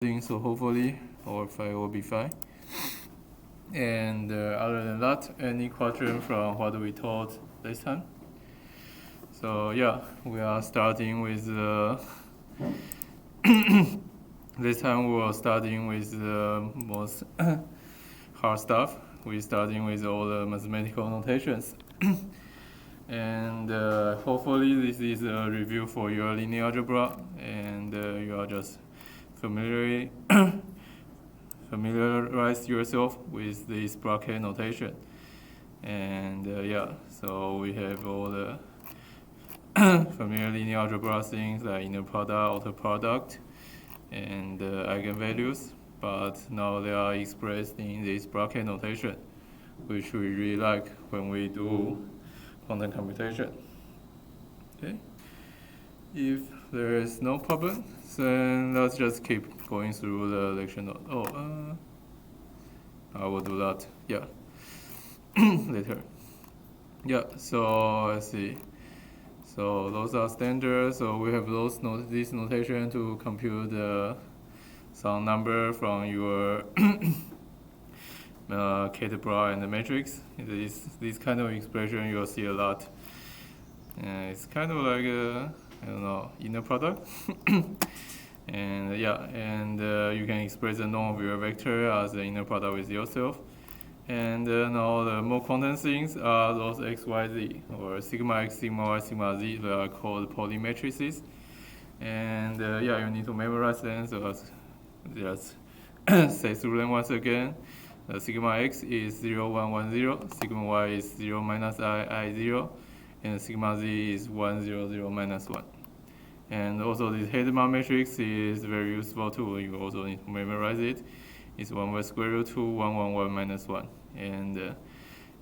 So hopefully our file will be fine. And other than that, any question from what we taught this time? So yeah, we are starting with this time we are starting with the most hard stuff. We're starting with all the mathematical notations. And hopefully this is a review for your linear algebra, and you are just familiarize yourself with this bracket notation. And yeah, so we have all the familiar linear algebra things like inner product, outer product, and eigenvalues, but now they are expressed in this bracket notation, which we really like when we do quantum computation. Okay. If there is no problem, then let's just keep going through the lecture note. I will do that. Yeah, later. Yeah. So let's see. So those are standard. So we have this notation to compute some number from your K-bra and the matrix. This kind of expression you'll see a lot. It's kind of like I don't know, inner product. And yeah, and you can express the norm of your vector as the inner product with yourself. And now the more quantum things are those x, y, z, or sigma x, sigma y, sigma z. They are called polymatrices. And yeah, you need to memorize them. So let's just say through them once again. Sigma x is 0, 1, 1, 0. Sigma y is 0 minus I, 0. And sigma z is 1, 0, 0 minus 1. And also this Hedman matrix is very useful too. You also need to memorize it. It's 1 by square root 2, 1, 1, 1 minus 1. And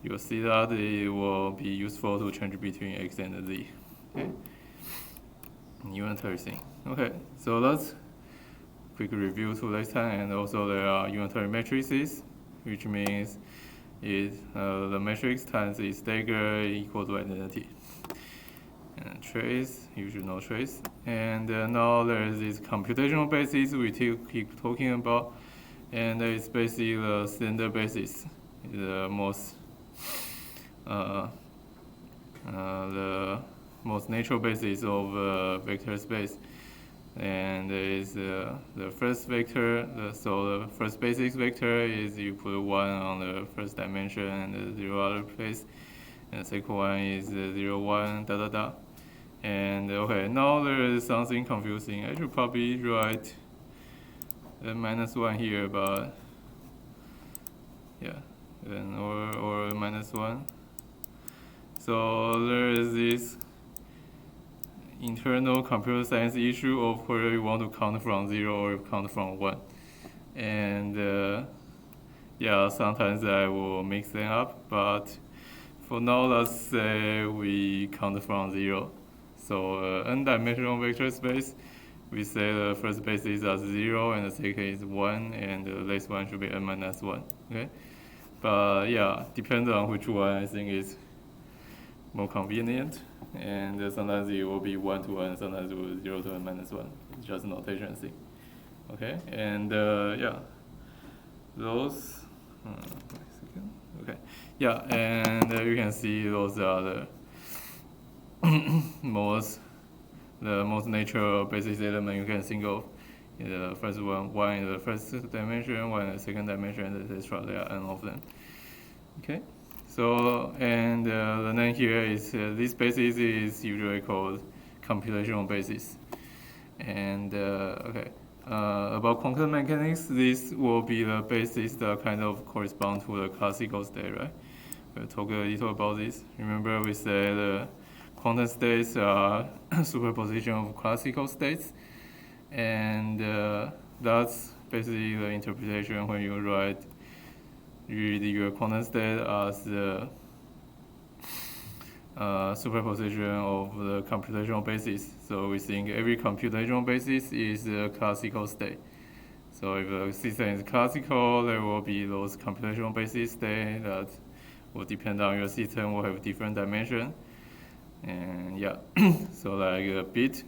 you'll see that it will be useful to change between x and z. Okay? Unitary thing. Okay, so let's quick review to this time. And also there are unitary matrices, which means the matrix times its dagger equal to identity. And trace, you should know trace. And now there is this computational basis we keep talking about, and it's basically the standard basis, the most natural basis of vector space. And is the first vector. So the first basis vector is you put 1 on the first dimension and 0 other place. And the second one is 0, 1, da da da. And okay, now there is something confusing. I should probably write the minus 1 here, but yeah, then or minus 1. So there is this internal computer science issue of whether you want to count from 0 or count from 1. And yeah, sometimes I will mix them up, but for now, let's say we count from 0. So n-dimensional vector space, we say the first basis is 0 and the second is 1, and the last one should be n minus 1. Okay, but yeah, depends on which one I think is more convenient. And sometimes it will be 1 to 1, sometimes it will be 0 to n minus 1. It's just a notation thing. Okay, and yeah, those. Wait a second. Okay, yeah, and you can see those are the most natural basis element you can think of. The first one in the first dimension, one in the second dimension, etc. There are n of them. Okay, so and the name here is this basis is usually called computational basis. And okay, about quantum mechanics, this will be the basis that kind of correspond to the classical state, right? We'll talk a little about this. Remember we said quantum states are superposition of classical states, and that's basically the interpretation when you read your quantum state as the superposition of the computational basis. So we think every computational basis is a classical state. So if the system is classical, there will be those computational basis state that will depend on your system, will have different dimension. And yeah, so like a bit,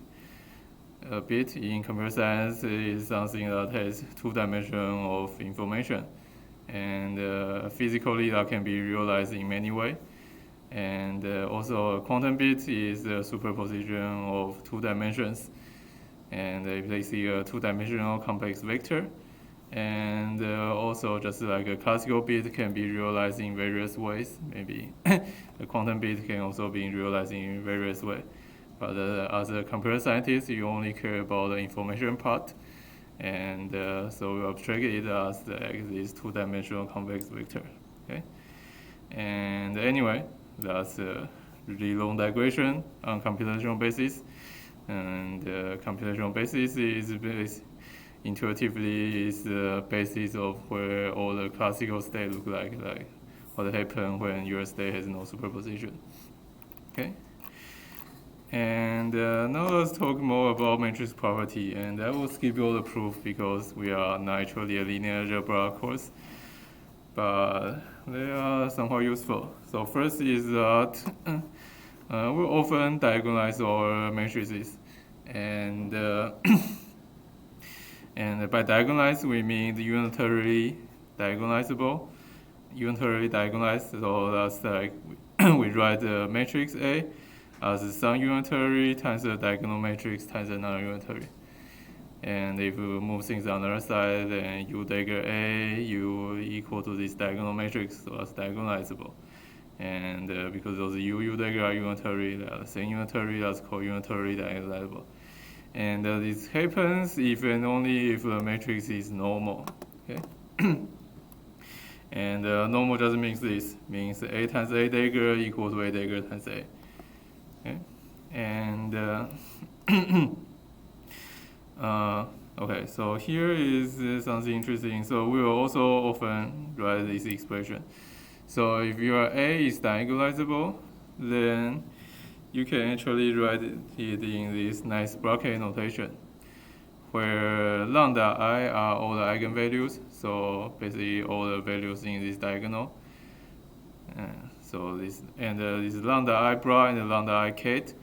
a bit in computer science is something that has two dimensions of information, and physically that can be realized in many ways. And also a quantum bit is a superposition of two dimensions, and if they see a two-dimensional complex vector, and also just like a classical bit can be realized in various ways. Maybe a quantum bit can also be realized in various ways. But as a computer scientist, you only care about the information part, and so we abstract it as this two-dimensional complex vector. Okay, and anyway, that's a really long digression on computational basis, and computational basis is intuitively is the basis of where all the classical state look like what happens when your state has no superposition. Okay. And now let's talk more about matrix property, and I will skip all the proof because we are not actually a linear algebra course, but they are somewhat useful. So first is that we often diagonalize our matrices, and and by diagonalize we mean the unitarily diagonalizable, unitarily diagonalized. So that's like we write the matrix A as some unitary times the diagonal matrix times the non-unitary. And if we move things on the other side, then U dagger A, U equal to this diagonal matrix, so that's diagonalizable. And because those U dagger are unitary, they are the same unitary, that's called unitary diagonalizable. And this happens if and only if the matrix is normal. Okay. And normal just means this, means A times A dagger equal to A dagger times A. Okay. And okay, so here is something interesting. So we will also often write this expression. So if your A is diagonalizable, then you can actually write it in this nice bracket notation, where lambda I are all the eigenvalues, so basically all the values in this diagonal. So this lambda I bar and the lambda I cat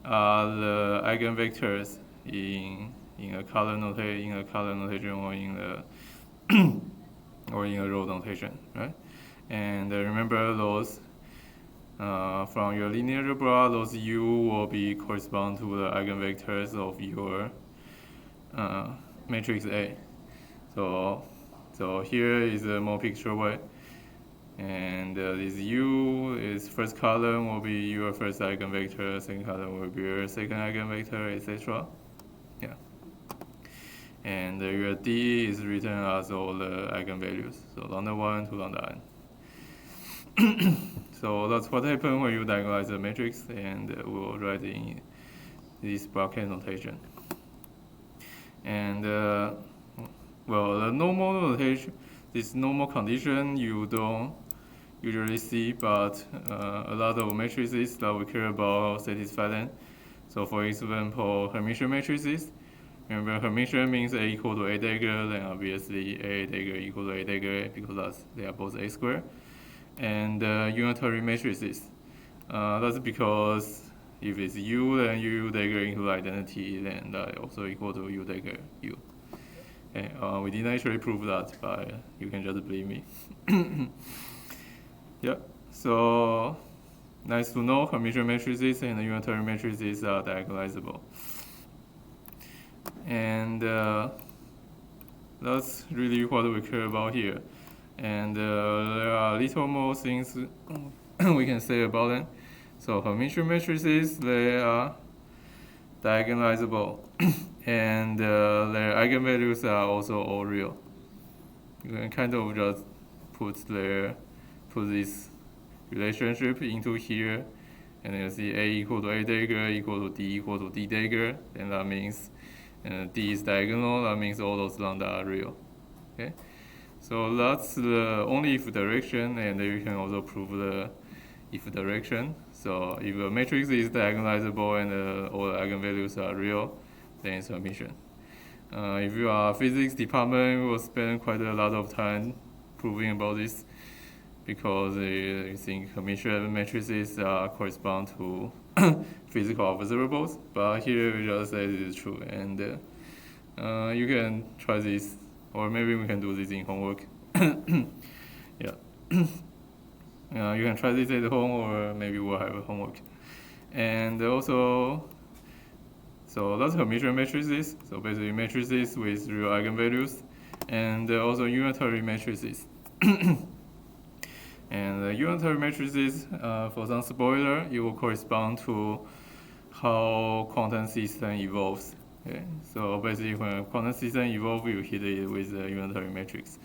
are the eigenvectors in a color notation or in the or in a row notation, right? And remember those from your linear algebra, those U will be correspond to the eigenvectors of your matrix A. So here is a more picture way. And this U is first column will be your first eigenvector, second column will be your second eigenvector, etc. Yeah. And your D is written as all the eigenvalues, so lambda 1 to lambda n. So that's what happens when you diagonalize the matrix, and we'll write in this bracket notation. And well, the normal notation, this normal condition you don't usually see, but a lot of matrices that we care about satisfy them. So for example, Hermitian matrices. Remember, Hermitian means A equal to A dagger, then obviously A dagger equal to A dagger because they are both A squared. And unitary matrices. That's because if it's U, then U dagger into identity, then that also equal to U dagger U. Okay, we didn't actually prove that, but you can just believe me. Yeah, so nice to know Hermitian matrices and unitary matrices are diagonalizable. And that's really what we care about here. And there are little more things we can say about them. So Hermitian matrices, they are diagonalizable, and their eigenvalues are also all real. You can kind of just put this relationship into here, and then you see A equal to A dagger equal to D dagger, and that means D is diagonal, that means all those lambda are real. Okay, so that's the only if direction, and you can also prove the if direction. So if a matrix is diagonalizable and all the eigenvalues are real, then it's Hermitian. If you are a physics department, you will spend quite a lot of time proving about this. because you think Hermitian matrices correspond to physical observables, but here we just say this is true, and you can try this, or maybe we can do this in homework. Yeah. You can try this at home, or maybe we'll have a homework. And also, so that's Hermitian matrices. So basically matrices with real eigenvalues, and also unitary matrices. And unitary matrices, for some spoiler, it will correspond to how quantum system evolves. Okay? So basically, when a quantum system evolves, you hit it with a unitary matrix.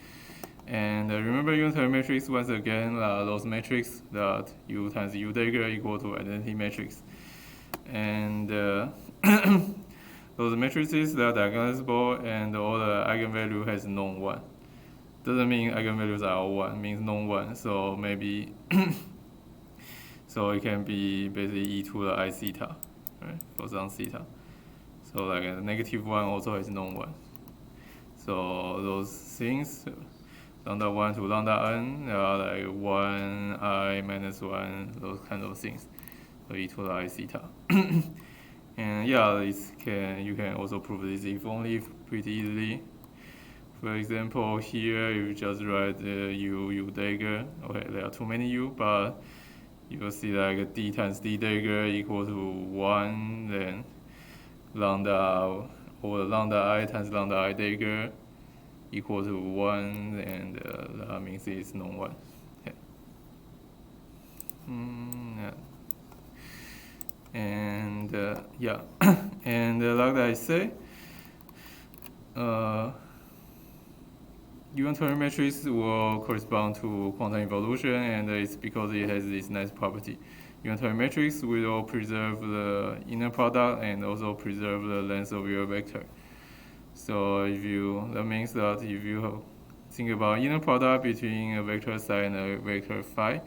And remember unitary matrix, once again, those matrices that U times U dagger equal to identity matrix. And those matrices that are diagonalizable and all the eigenvalue has known 1. Doesn't mean eigenvalues are all 1, means known 1. So maybe, so it can be basically e to the I theta, right, for some theta. So like a -1 also has known 1. So those things, lambda 1 to lambda n, are like 1, I minus 1, those kind of things. So e to the I theta. And yeah, you can also prove this if only pretty easily. For example, here you just write U dagger. Okay, there are too many U, but you will see like D times D dagger equal to 1, then lambda, or lambda I times lambda I dagger equal to 1, and that means it's known 1. Okay. Yeah. And yeah, and like I say, unitary matrix will correspond to quantum evolution, and it's because it has this nice property. Unitary matrix will preserve the inner product and also preserve the length of your vector. So that means that if you think about inner product between a vector psi and a vector phi,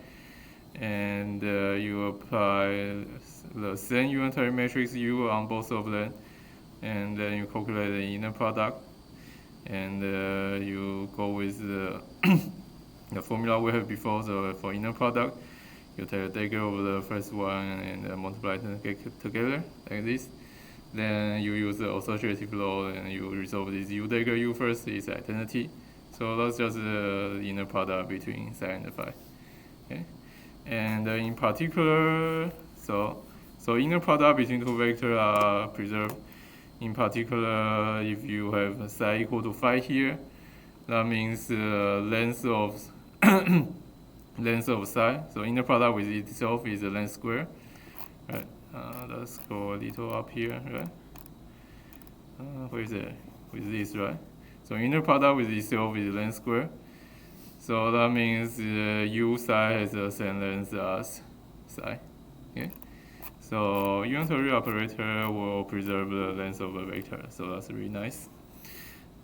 and you apply the same unitary matrix U on both of them, and then you calculate the inner product, and you go with the formula we have before. So for inner product, you take the dagger over the first one and multiply them together like this. Then you use the associative law and you resolve this U dagger U first is identity. So that's just the inner product between psi and phi. Okay. And in particular, so inner product between two vectors are preserved. In particular, if you have psi equal to phi here, that means length of length of psi. So inner product with itself is the length square. Right. Let's go a little up here. Right. Where is it? With this, right? So inner product with itself is length square. So that means U psi has the same length as psi. Okay. So unitary operator will preserve the length of a vector. So that's really nice,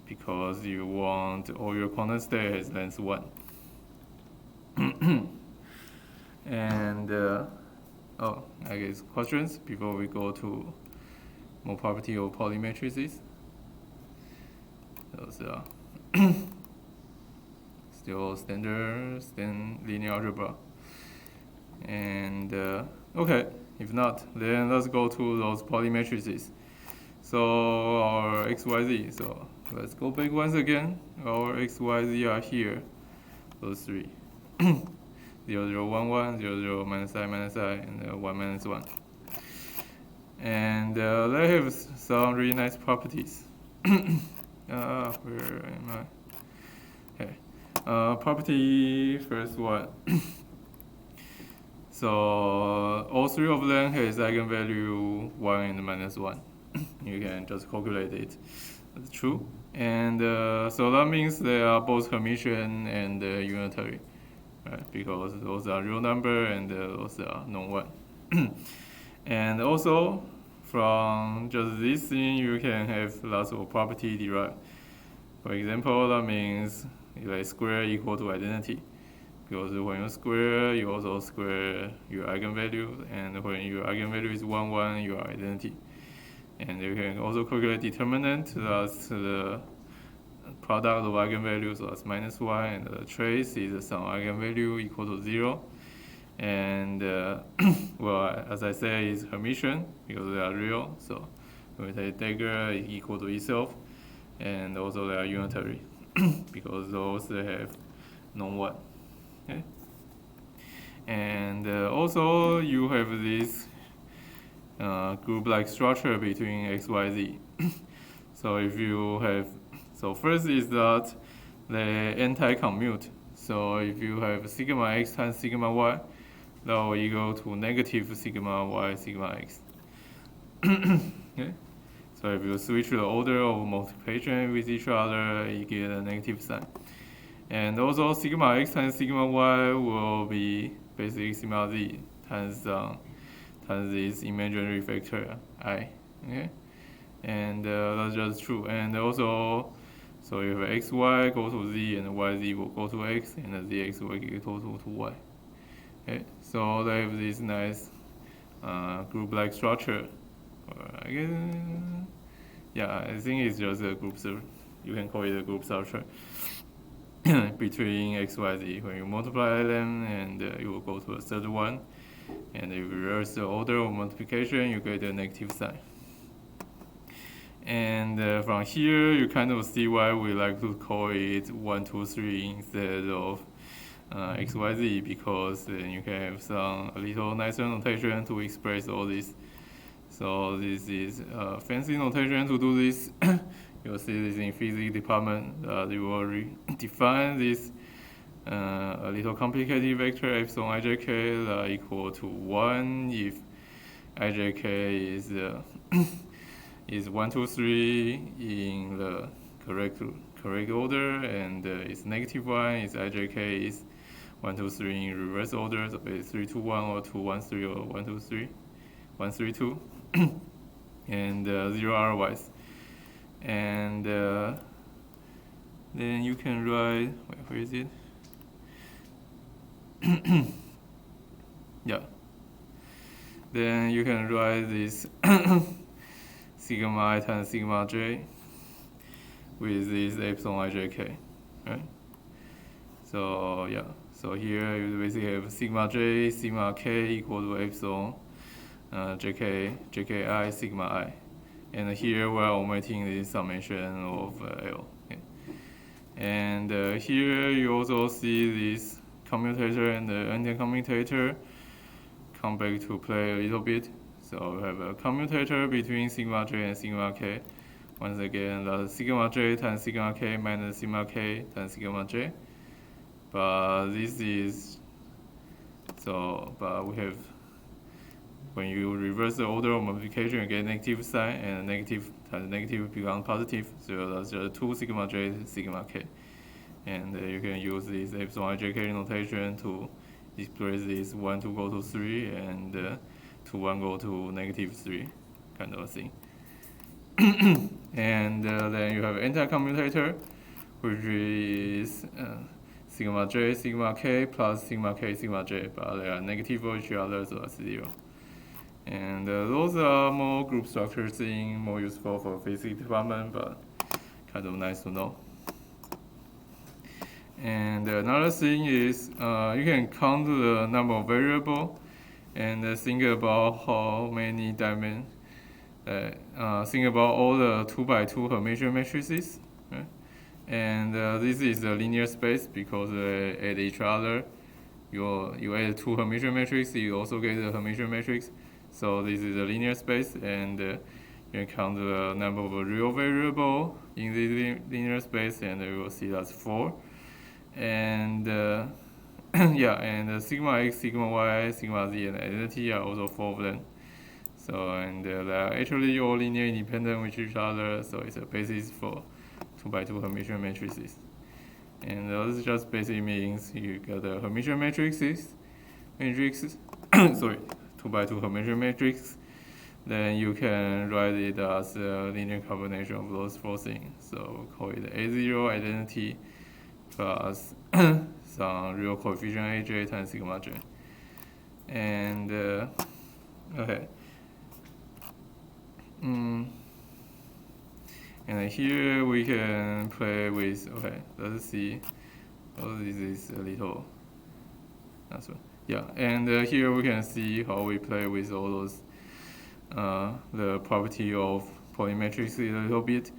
because you want all your quantum state has length 1. And I guess questions before we go to more property of Pauli matrices. Those are still standard linear algebra. And okay, if not, then let's go to those Pauli matrices. So our XYZ, so let's go back once again. Our XYZ are here, those 3. 0, 0, 1, 1, 0, 0, minus I, and 1, minus 1. And they have some really nice properties. Where am I? Okay. Property first one. So all 3 of them has eigenvalue 1 and minus 1. You can just calculate it. That's true. And so that means they are both Hermitian and unitary. Right, because those are real number and those are known 1. And also, from just this thing, you can have lots of property derived. For example, that means like square equal to identity, because when you square, you also square your eigenvalue, and when your eigenvalue is 1, 1, your identity. And you can also calculate determinant, that's the product of eigenvalues, so that's -1, and the trace is some eigenvalue equal to 0. And well, as I say, it's Hermitian because they are real. So when we take dagger is equal to itself, and also they are unitary because those they have non-1. Okay. And also you have this group-like structure between x, y, z. So if you have, so first is that they anti-commute. So if you have sigma x times sigma y, that will equal to negative sigma y sigma x. Okay. So if you switch the order of multiplication with each other, you get a negative sign. And also sigma x times sigma y will be basically sigma z times this imaginary factor I. Okay. And that's just true. And also, so you have xy go to z and yz will go to x, and zx will equal to y. Okay. So they have this nice group-like structure. I guess, yeah, I think it's just a group structure. You can call it a group structure between x, y, z. When you multiply them, and you will go to a third one. And if you reverse the order of multiplication, you get a negative sign. And from here, you kind of see why we like to call it 1, 2, 3 instead of x, y, z, because then you can have a little nicer notation to express all this. So this is fancy notation to do this. You'll see this in physics department. You will define this a little complicated vector epsilon ijk that equal to 1 if ijk is is 1, 2, 3 in the correct order, and it's -1 is ijk is 1, 2, 3 in reverse order, so it's 3, 2, 1 or 2, 1, 3 or 1, 2, 3, 1, 3, 2, and 0 otherwise. And then you can write, wait, where is it? Yeah. Then you can write this sigma I times sigma j with this epsilon ijk, right? So yeah, so here you basically have sigma j, sigma k equal to epsilon jki sigma I, and here we're omitting the summation of L. Okay. And here you also see this commutator and the anti-commutator come back to play a little bit. So we have a commutator between sigma j and sigma k. Once again, that's sigma j times sigma k minus sigma k times sigma j. But this is, so, but we have, when you reverse the order of multiplication, you get negative sign, and negative times negative becomes positive. So that's just 2 sigma j sigma k. And you can use this epsilon ijk notation to express this 1 to go to 3 and 2, 1 go to -3 kind of thing. And then you have anti-commutator, which is sigma j, sigma k plus sigma k, sigma j, but they are negative for each other, so that's 0. And those are more group structures in more useful for physics department, but kind of nice to know. And another thing is you can count the number of variables and think about how many dimensions. Think about all the 2x2 Hermitian matrices, right? And this is a linear space because they add each other. You add 2 Hermitian matrices, you also get a Hermitian matrix. So this is a linear space, and you can count the number of real variables in this linear space, and you will see that's 4. And yeah, and sigma x, sigma y, sigma z, and identity are also 4 of them. So, and they are actually all linear independent with each other, so it's a basis for 2x2 Hermitian matrices. And this just basically means you get the Hermitian matrices, sorry, 2x2 Hermitian matrix, then you can write it as a linear combination of those 4 things. So we'll call it A0 identity plus some real coefficient aj times sigma j. And okay. And here we can play with, okay, let's see. Oh, this is a little, that's right. Yeah, and here we can see how we play with all those, the property of polymetrics a little bit.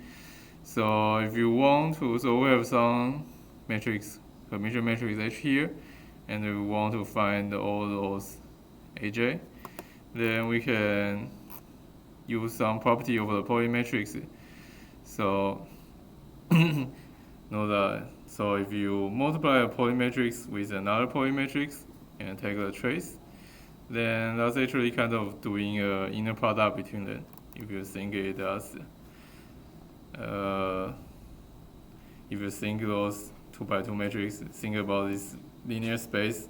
So if you want to, so we have some matrix, Hermitian matrix H here, and we want to find all those AJ, then we can use some property of the polymetrics. So know that, so if you multiply a polymetrics with another polymetrics and take a trace, then that's actually kind of doing an inner product between them. If you think it as, if you think those 2x2 matrices, think about this linear space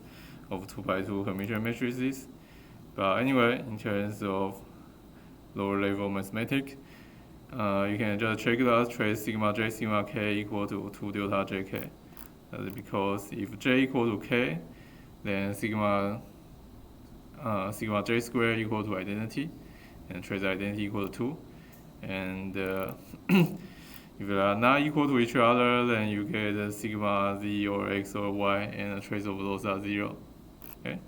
of 2x2 Hermitian matrices. But anyway, in terms of lower level mathematics, you can just check that trace sigma j sigma k equal to 2 delta jk. That's because if j equal to k, then sigma j squared equal to identity, and trace identity equal to 2. And if they are not equal to each other, then you get sigma z or x or y, and the trace of those are 0. Okay.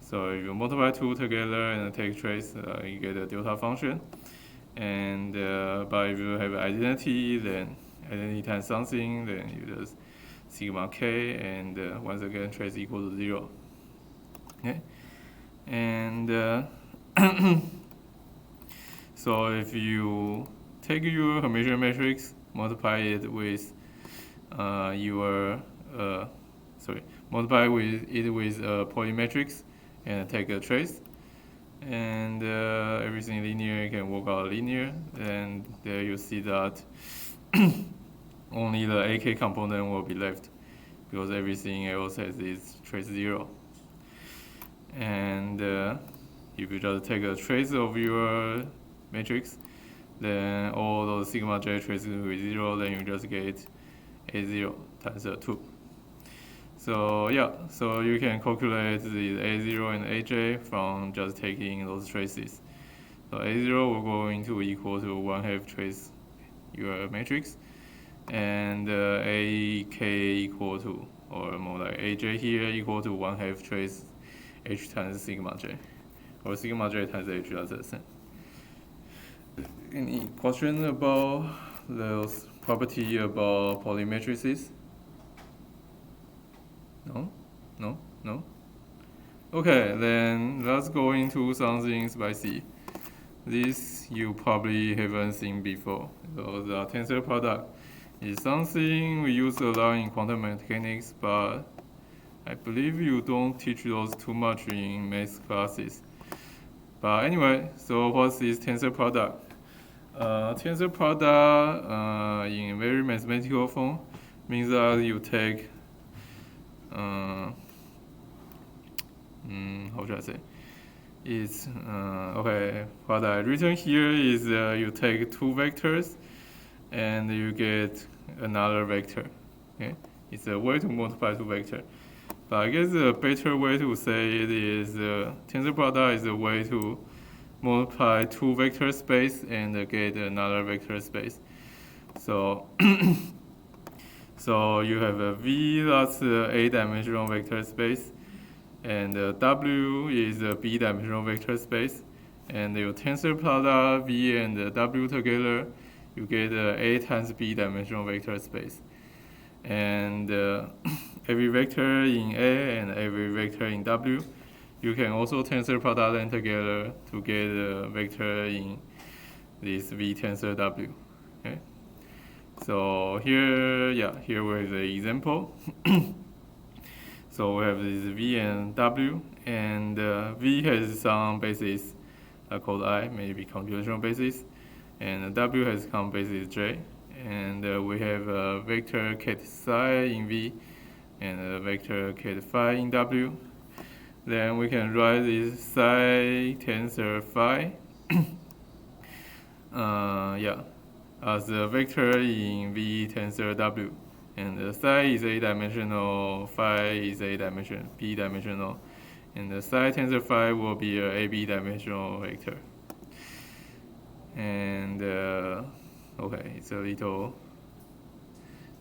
So if you multiply 2 together and take trace, you get a delta function. And but if you have identity, then identity times something, then you just sigma k, and once again trace equal to 0. Okay. And so if you take your Hermitian matrix, multiply it with multiply it with polymetrics, and take a trace, and everything linear can work out linear, and there you see that only the AK component will be left, because everything else has its trace 0. And if you just take a trace of your matrix, then all those sigma j traces will be 0, then you just get A0 times 2. So yeah, so you can calculate the A0 and AJ from just taking those traces. So A0 will going to equal to 1/2 trace your matrix, and AK equal to, or more like AJ here, equal to 1/2 trace H times sigma j, or sigma j times H, that's the same. Any question about those property about polymetrices? No? Okay, then let's go into something spicy. This you probably haven't seen before. So the tensor product is something we use a lot in quantum mechanics, but I believe you don't teach those too much in math classes. But anyway, so what's this tensor product? Tensor product in very mathematical form means that you take how should I say? It's okay. What I written here is you take 2 vectors and you get another vector. Okay, it's a way to multiply 2 vectors. But I guess a better way to say it is tensor product is a way to multiply 2 vector space and get another vector space. So so you have a V that's a-dimensional vector space, and W is a b-dimensional vector space, and your tensor product V and W together, you get A times b-dimensional vector space. And every vector in A and every vector in W, you can also tensor product them together to get a vector in this V tensor W. Okay. So here we have the example. So we have this V and W, and V has some basis called I, maybe computational basis, and W has some basis J, and we have a vector ket psi in V and a vector ket phi in W. Then we can write this psi tensor phi as a vector in V tensor W. And the psi is a-dimensional, phi is b-dimensional, and the psi tensor phi will be a b-dimensional vector. And Okay, it's a little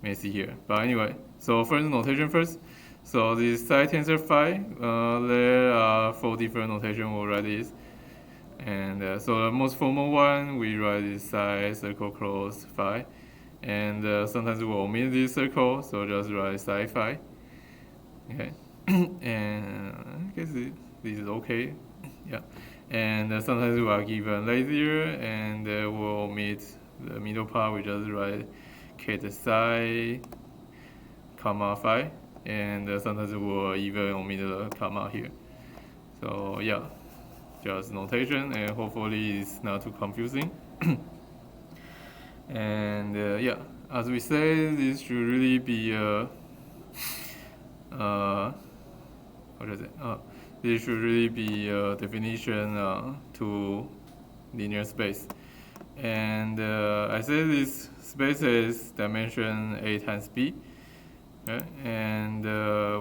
messy here. But anyway, so first notation first. So this psi tensor phi, there are 4 different notation we'll write this. And so the most formal one, we write this psi circle close phi. And sometimes we'll omit this circle, so just write psi phi. Okay, and I guess this is okay. Yeah, and sometimes we are given lazier, and we'll omit the middle part. We just write ket psi comma phi, and sometimes we'll even omit the comma here. So yeah, just notation, and hopefully it's not too confusing. And yeah, as we say, this should really be what is it? This should really be a definition to linear space. And I say this space is dimension A times B. Okay? And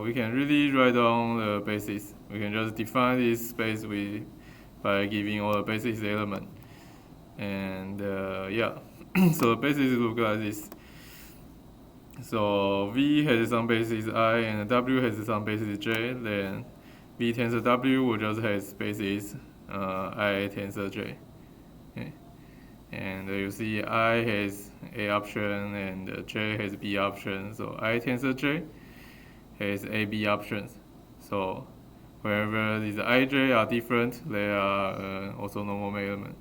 we can really write down the basis. We can just define this space by giving all the basis element. And yeah, so the basis look like this. So V has some basis I and W has some basis J, then V tensor W will just have basis I tensor J. Okay. And you see I has A option and J has B option, so I tensor J has A, B options. So wherever these Ij are different, they are also normal element.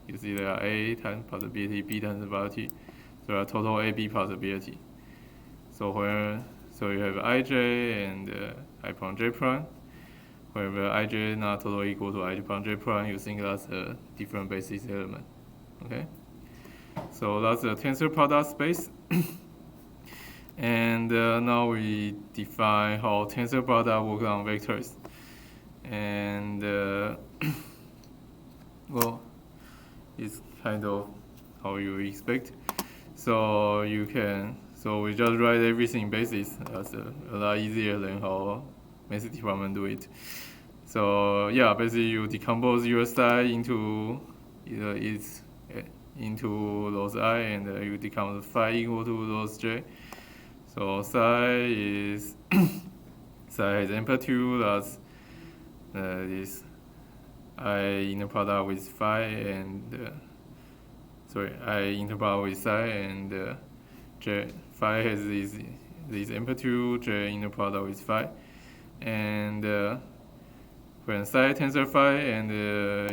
You see there are A times possibility, B times probability. So there are total AB possibility. So you have Ij and I prime J prime. Wherever Ij not totally equal to I prime J prime, you think that's a different basis element. Okay. So that's the tensor product space. And now we define how tensor product works on vectors. And well, it's kind of how you expect. So we just write everything basis. That's a lot easier than how math department do it. So yeah, basically you decompose your psi into into those I, and you decompose phi equal to those j. So psi has amplitude, that's this I inner product with phi, and I inner product with psi, and j phi has this amplitude, j inner product with phi, and when psi tensor phi, and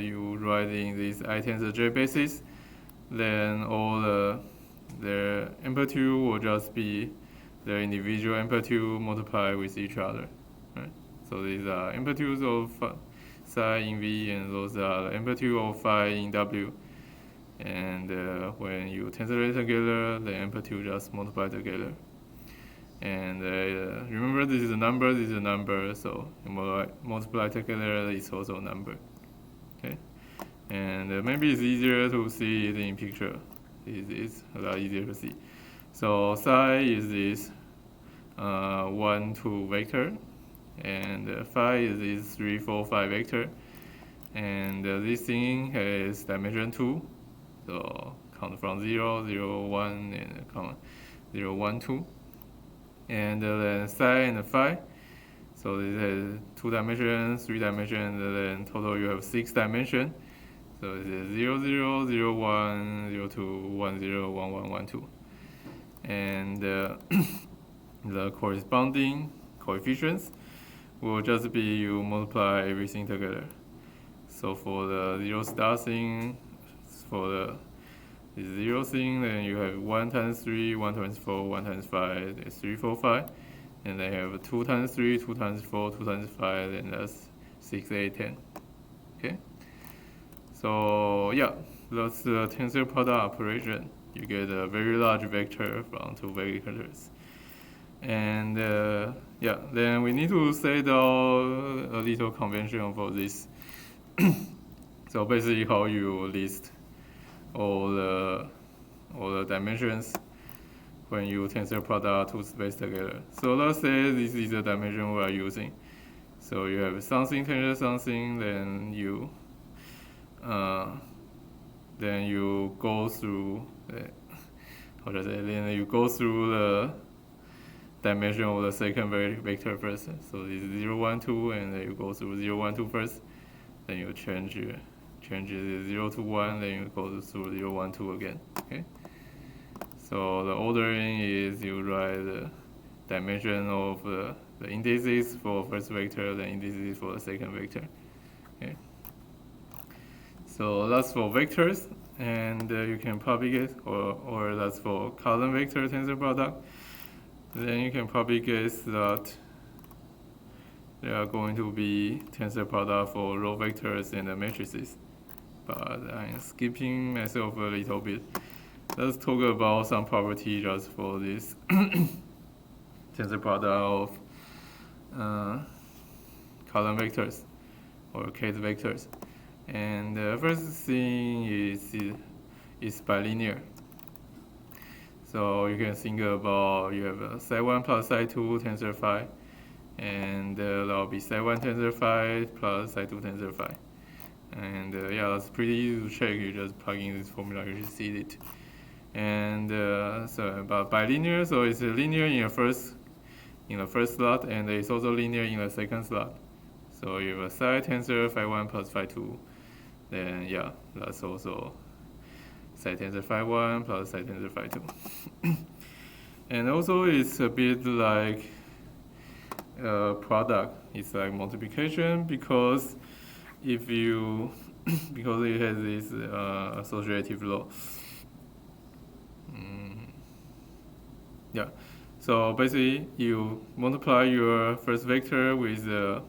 you write in this I tensor j basis, then all their amplitude will just be their individual amplitude multiplied with each other. Right? So these are amplitudes of psi in V, and those are the amplitude of phi in W. And when you tensor together, the amplitude just multiply together. And remember, this is a number, so multiply together is also a number. Okay, and maybe it's easier to see it in picture. It's a lot easier to see. So psi is this 1, 2 vector, and phi is this 3, 4, 5 vector, and this thing has dimension 2. So count from 0, 0, 1, and count 0, 1, 2. And then psi and phi. So this has 2 dimensions, 3 dimensions, and then total you have 6 dimensions. So this is 0, 0, 0, 1, 0, 2, 1, 0, 1, 1, 1, 2. And the corresponding coefficients will just be you multiply everything together. So for the 0 star thing, for the 0 thing, then you have 1 times 3, 1 times 4, 1 times 5, that's 3, 4, 5. And then you have 2 times 3, 2 times 4, 2 times 5, and that's 6, 8, 10. Okay? So yeah, that's the tensor product operation. You get a very large vector from 2 vectors. And yeah, then we need to set down a little convention for this. So basically how you list all the dimensions when you tensor product 2 space together. So let's say this is the dimension we are using. So you have something tensor something, then you then you go through then you go through the dimension of the second vector first. So this is 0, 1, 2, and then you go through 0, 1, 2 first. Then you change the 0 to 1, then you go through 0, 1, 2 again. Okay. So the ordering is you write the dimension of the indices for first vector, the indices for the second vector. Okay. So that's for vectors, and you can propagate, or that's for column vector tensor product. Then you can probably guess that there are going to be tensor product for row vectors and the matrices. But I'm skipping myself a little bit. Let's talk about some property just for this tensor product of column vectors or case vectors. And the first thing is bilinear. So you can think about you have a psi1 plus psi2 tensor phi, and that will be psi1 tensor phi plus psi2 tensor phi. And yeah, that's pretty easy to check. You just plug in this formula, you should see it. And so about bilinear, so it's linear in the first slot, and it's also linear in the second slot. So you have a psi tensor phi1 plus phi2, then yeah, that's also psi tensor phi1 plus psi tensor phi2. And also it's a bit like product. It's like multiplication because if you because it has this associative law. Yeah. So basically, you multiply your first vector with a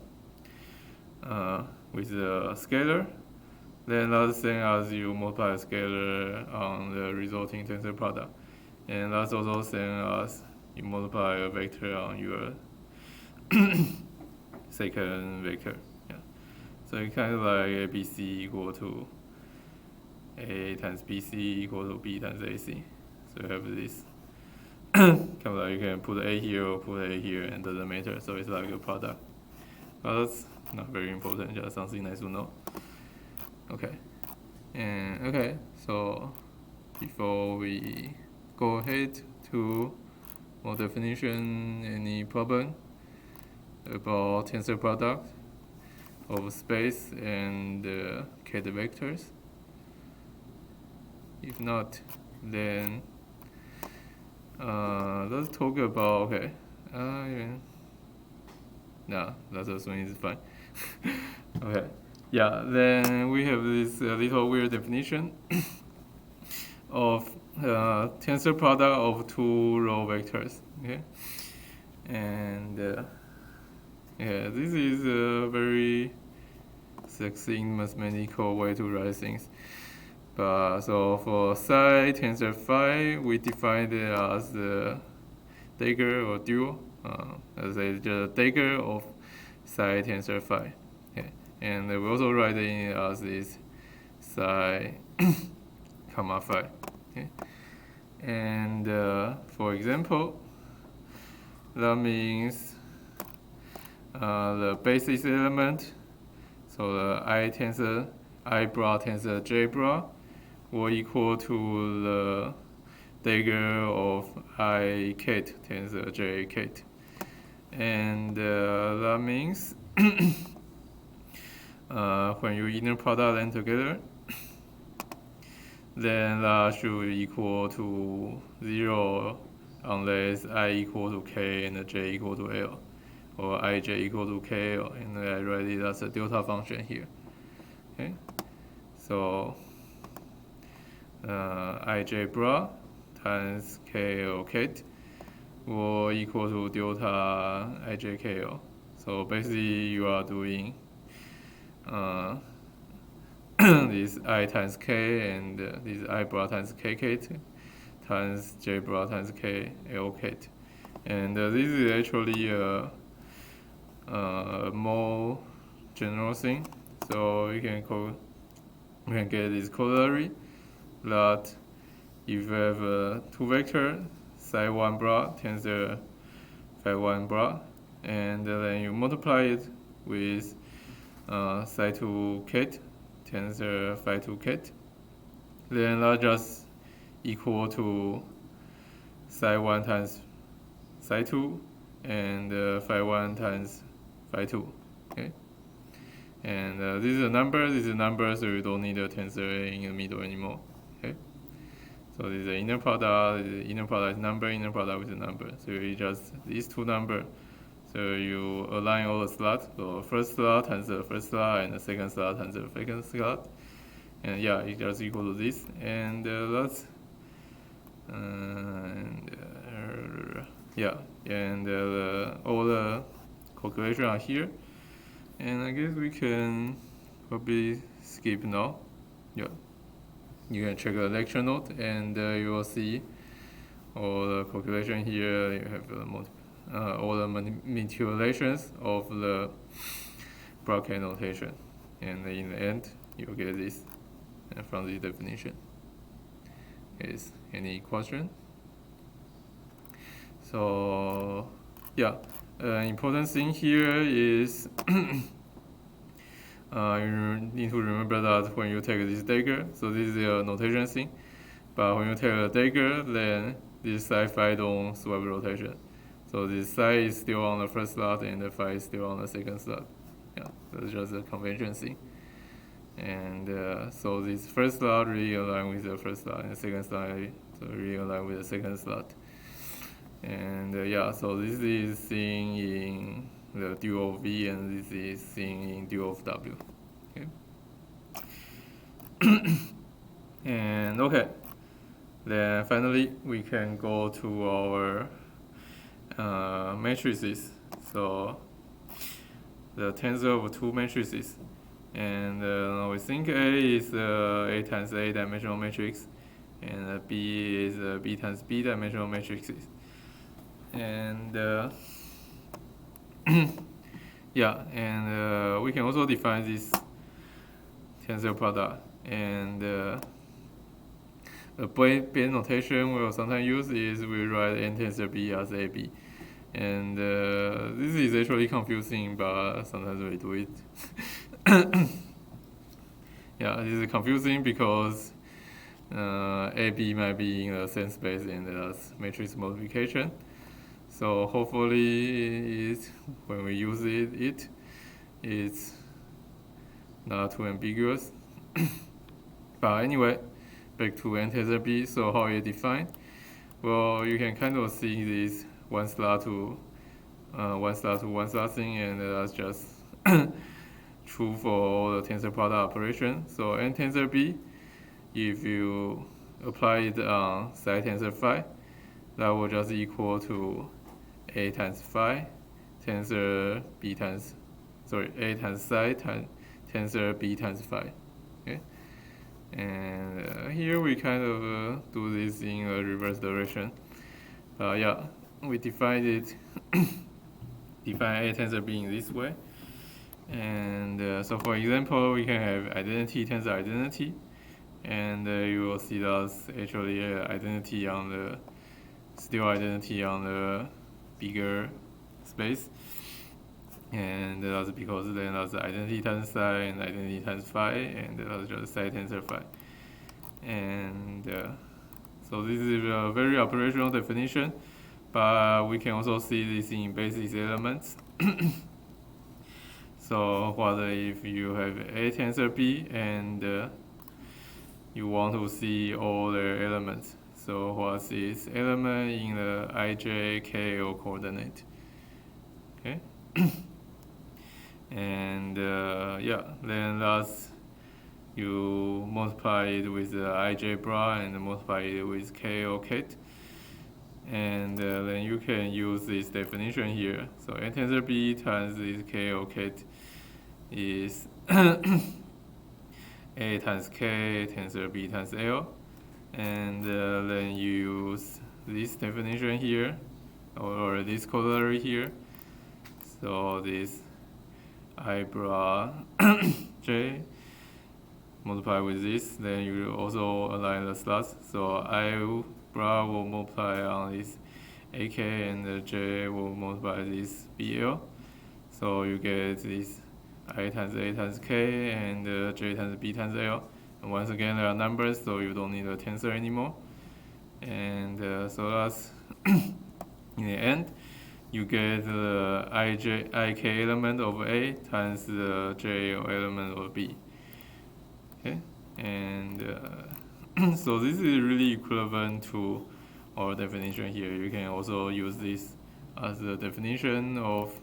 scalar. Then that's the same as you multiply a scalar on the resulting tensor product, and that's also the same as you multiply a vector on your second vector. Yeah. So it's kind of like ABC equal to A times BC equal to B times AC. So you have this. Kind of like you can put A here or put A here, and doesn't matter. So it's like a product. But that's not very important. Just something nice to know. Okay. And okay. So before we go ahead to more definition, any problem about tensor product of space and K vectors? If not, then let's talk about okay. No, that's also is fine. Okay. Yeah. Then we have this little weird definition of tensor product of two row vectors. Okay. And yeah, this is a very succinct mathematical way to write things. But so for psi tensor phi, we define it as the dagger or dual, as the dagger of psi tensor phi. Okay. And we also write it as this psi comma phi. Okay. And for example, that means the basis element, so the I bra tensor J bra, will equal to the dagger of I ket tensor J ket. And that means when you inner product them together, then that should equal to 0 unless I equal to K and J equal to L, or Ij equal to KL, and I write it as a delta function here. Okay, so Ij bra times KL ket will equal to delta Ij KL. So basically, you are doing this I times K and this I bra times K ket times J bra times K L ket, and this is actually a more general thing. So you can get this corollary that if you have two vector psi1 bra tensor phi1 bra, and then you multiply it with psi2 ket tensor phi2 ket, then that just equal to psi 1 times psi 2 and phi 1 times phi 2. Okay, and this is a number, so you don't need a tensor in the middle anymore. Okay, so this is the inner product. The inner product is number, inner product with a number. So you just these two numbers. So you align all the slots. So first slot times the first slot, and the second slot times the second slot. And yeah, it just equal to this. And that's yeah, and all the calculations are here. And I guess we can probably skip now. Yeah, you can check the lecture note, and you will see all the calculation here. You have all the manipulations of the bracket notation, and in the end, you'll get this from the definition. Is any question? So yeah, important thing here is you need to remember that when you take this dagger, so this is a notation thing, but when you take a dagger, then this psi phi don't swap rotation. So this psi is still on the first slot and the phi is still on the second slot. Yeah, that's just a convention thing. And so this first slot really align with the first slot, and the second slot really align with the second slot. And yeah, so this is seen in the dual of V, and this is seen in dual of W. Okay. And okay, then finally we can go to our matrices. So the tensor of two matrices. And we think A is A times A dimensional matrix, and B is B times B dimensional matrices. And yeah, and we can also define this tensor product. And a base notation we'll sometimes use is we write n tensor B as AB. And this is actually confusing, but sometimes we do it. Yeah, this is confusing because AB might be in the same space, and that's matrix multiplication. So hopefully, when we use it's not too ambiguous. But anyway, back to n tensor B. So how you define? Well, you can kind of see this one slot to one slot thing, and that's just true for all the tensor product operation. So n tensor B, if you apply it on psi tensor phi, that will just equal to A times phi tensor B times, A times psi times tensor B times phi. Okay, and here we kind of do this in a reverse direction. Yeah, we define it, define A tensor B in this way. And so for example, we can have identity tensor identity, and you will see that's actually identity on the still identity on the bigger space, and that's because then that's identity times psi and identity times phi, and that's just psi tensor phi. And so this is a very operational definition, but we can also see this in basis elements. So what if you have A tensor B and you want to see all the elements? So what is element in the ij, k, coordinate? Okay. And yeah, then that's you multiply it with the ij bra and multiply it with k or kate. And then you can use this definition here. So n tensor B times this k or kate is A times K tensor B times L, and then you use this definition here, or this corollary here. So this I bra J multiply with this, then you also align the slots. So I bra will multiply on this AK, and J will multiply this BL. So you get this I times A times K and J times B times L. And once again, there are numbers, so you don't need a tensor anymore. And so that's in the end, you get the ik element of A times the j element of B. Okay, and so this is really equivalent to our definition here. You can also use this as the definition of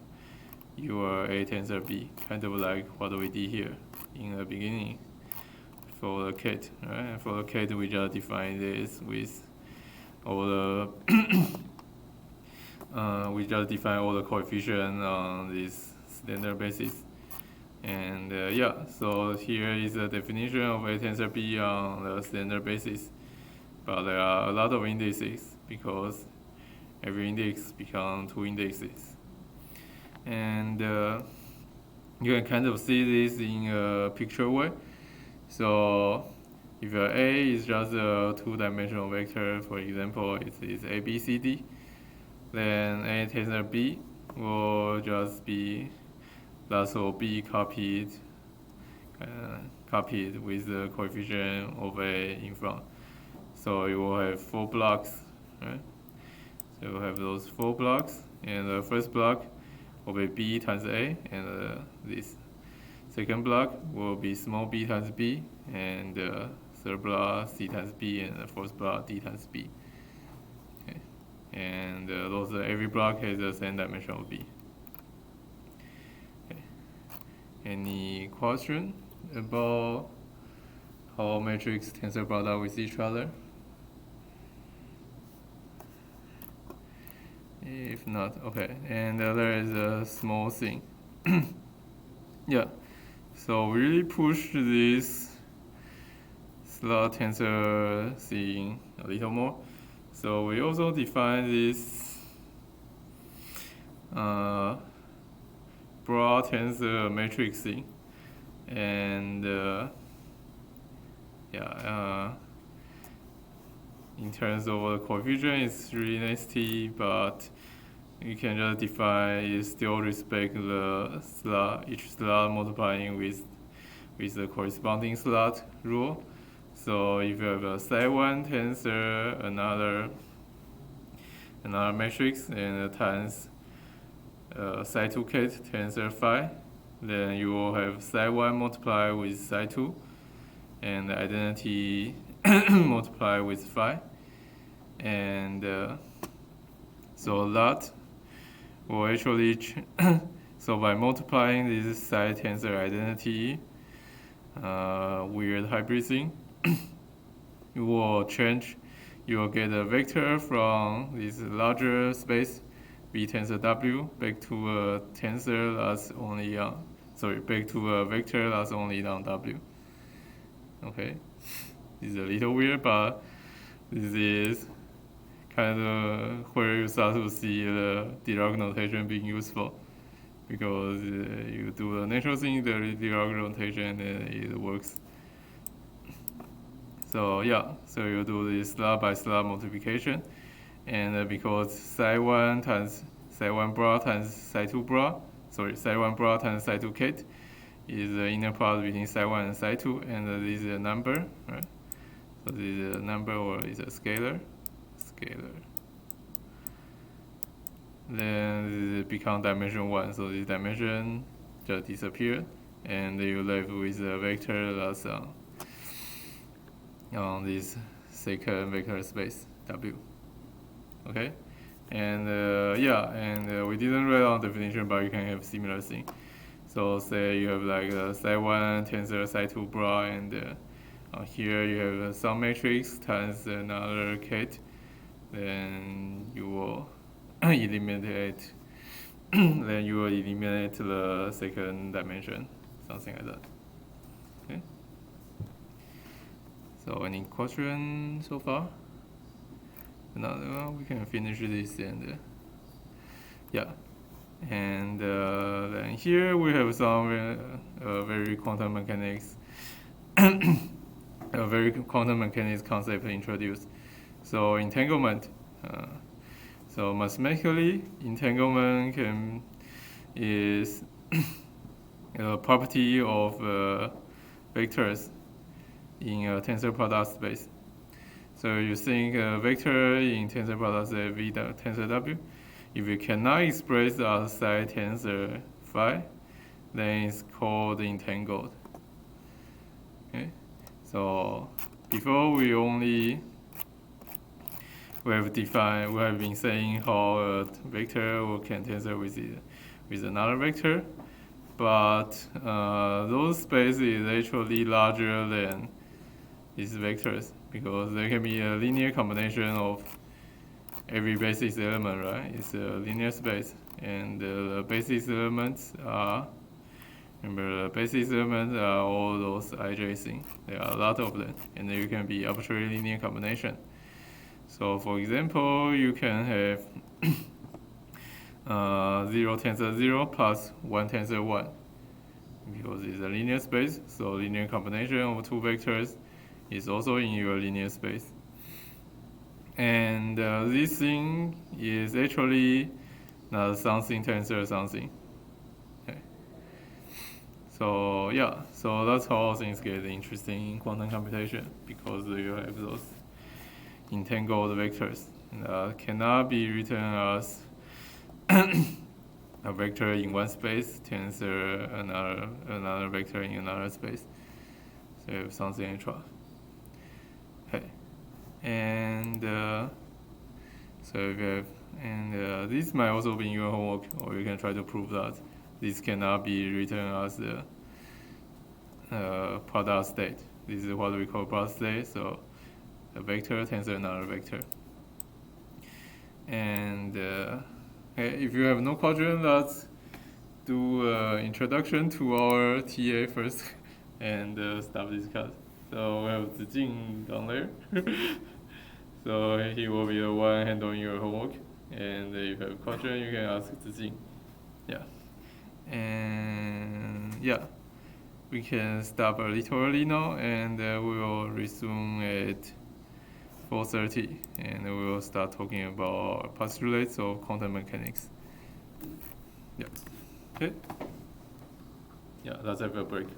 your A tensor B, kind of like what we did here in the beginning for the kit, right? And for the kit, we just define this with all the we just define all the coefficients on this standard basis. And yeah, so here is the definition of A tensor B on the standard basis. But there are a lot of indices because every index becomes 2 indexes. And you can kind of see this in a picture way. So if your A is just a 2-dimensional vector, for example, it is A, B, C, D, then A tensor B will just be that's all B copied with the coefficient of A in front. So you will have 4 blocks, right? So you have those 4 blocks, and the first block will be B times A, and this second block will be small b times b, and the third block C times B, and the fourth block D times B. Okay. And those every block has the same dimension of B. Okay. Any question about how matrix tensor product with each other? If not, okay. And there is a small thing. Yeah. So we really push this slot tensor thing a little more. So we also define this broad tensor matrix thing, and in terms of the coefficient, it's really nasty, but you can just define it still respect the slot, each slot multiplying with the corresponding slot rule. So if you have a psi1 tensor, another matrix, and times psi2 ket tensor phi, then you will have psi1 multiplied with psi2, and the identity multiplied with phi. And so that will actually so by multiplying this psi tensor identity weird hybrid thing, you will get a vector from this larger space V tensor W back to a tensor that's only back to a vector that's only on W. Okay, this is a little weird, but this is kind of where you start to see the Dirac notation being useful, because you do the natural thing, the Dirac notation, and it works. So yeah, so you do this slot by slot multiplication, and because psi1 times psi1 bra times psi2 bra, psi1 bra times psi2 ket is the inner product between psi1 and psi2, and this is a number, right? So this is a number, or is a scalar. Then this become dimension 1, so this dimension just disappeared, and you're left with a vector that's on this second vector space W. Okay, and we didn't write down definition, but you can have similar thing. So say you have like a psi1 tensor psi2 bra, and here you have some matrix times another ket, then you will eliminate the second dimension, something like that. Okay. So any question so far? No, we can finish this, and and then here we have some very quantum mechanics, a very quantum mechanics concept introduced. So entanglement. So mathematically, entanglement is a property of vectors in a tensor product space. So you think a vector in tensor product space V tensor W, if you cannot express the outside tensor phi, then it's called entangled. Okay, so before we have been saying how a vector can tensor with another vector, but those space is actually larger than these vectors because there can be a linear combination of every basis element, right? It's a linear space, and the basis elements are, remember, the basis elements are all those ij things. There are a lot of them, and there can be arbitrary linear combination. So, for example, you can have 0 tensor 0 plus 1 tensor 1 because it's a linear space, so linear combination of two vectors is also in your linear space. And this thing is actually not something tensor something. Okay. So yeah, so that's how things get interesting in quantum computation because you have those entangled vectors cannot be written as a vector in one space tensor another vector in another space. So you have something extra. Okay. And so if you have, and this might also be in your homework, or you can try to prove that this cannot be written as the product state. This is what we call product state. So a vector tensor another vector. And if you have no question, let's do introduction to our TA first and start this class. So we have Zijing down there. So he will be the one handling your homework. And if you have a question, you can ask Zijing. Yeah. And yeah, we can stop a little early now, and we will resume at 4:30, and we will start talking about postulates of quantum mechanics. Yeah. Okay. Yeah, let's have a break.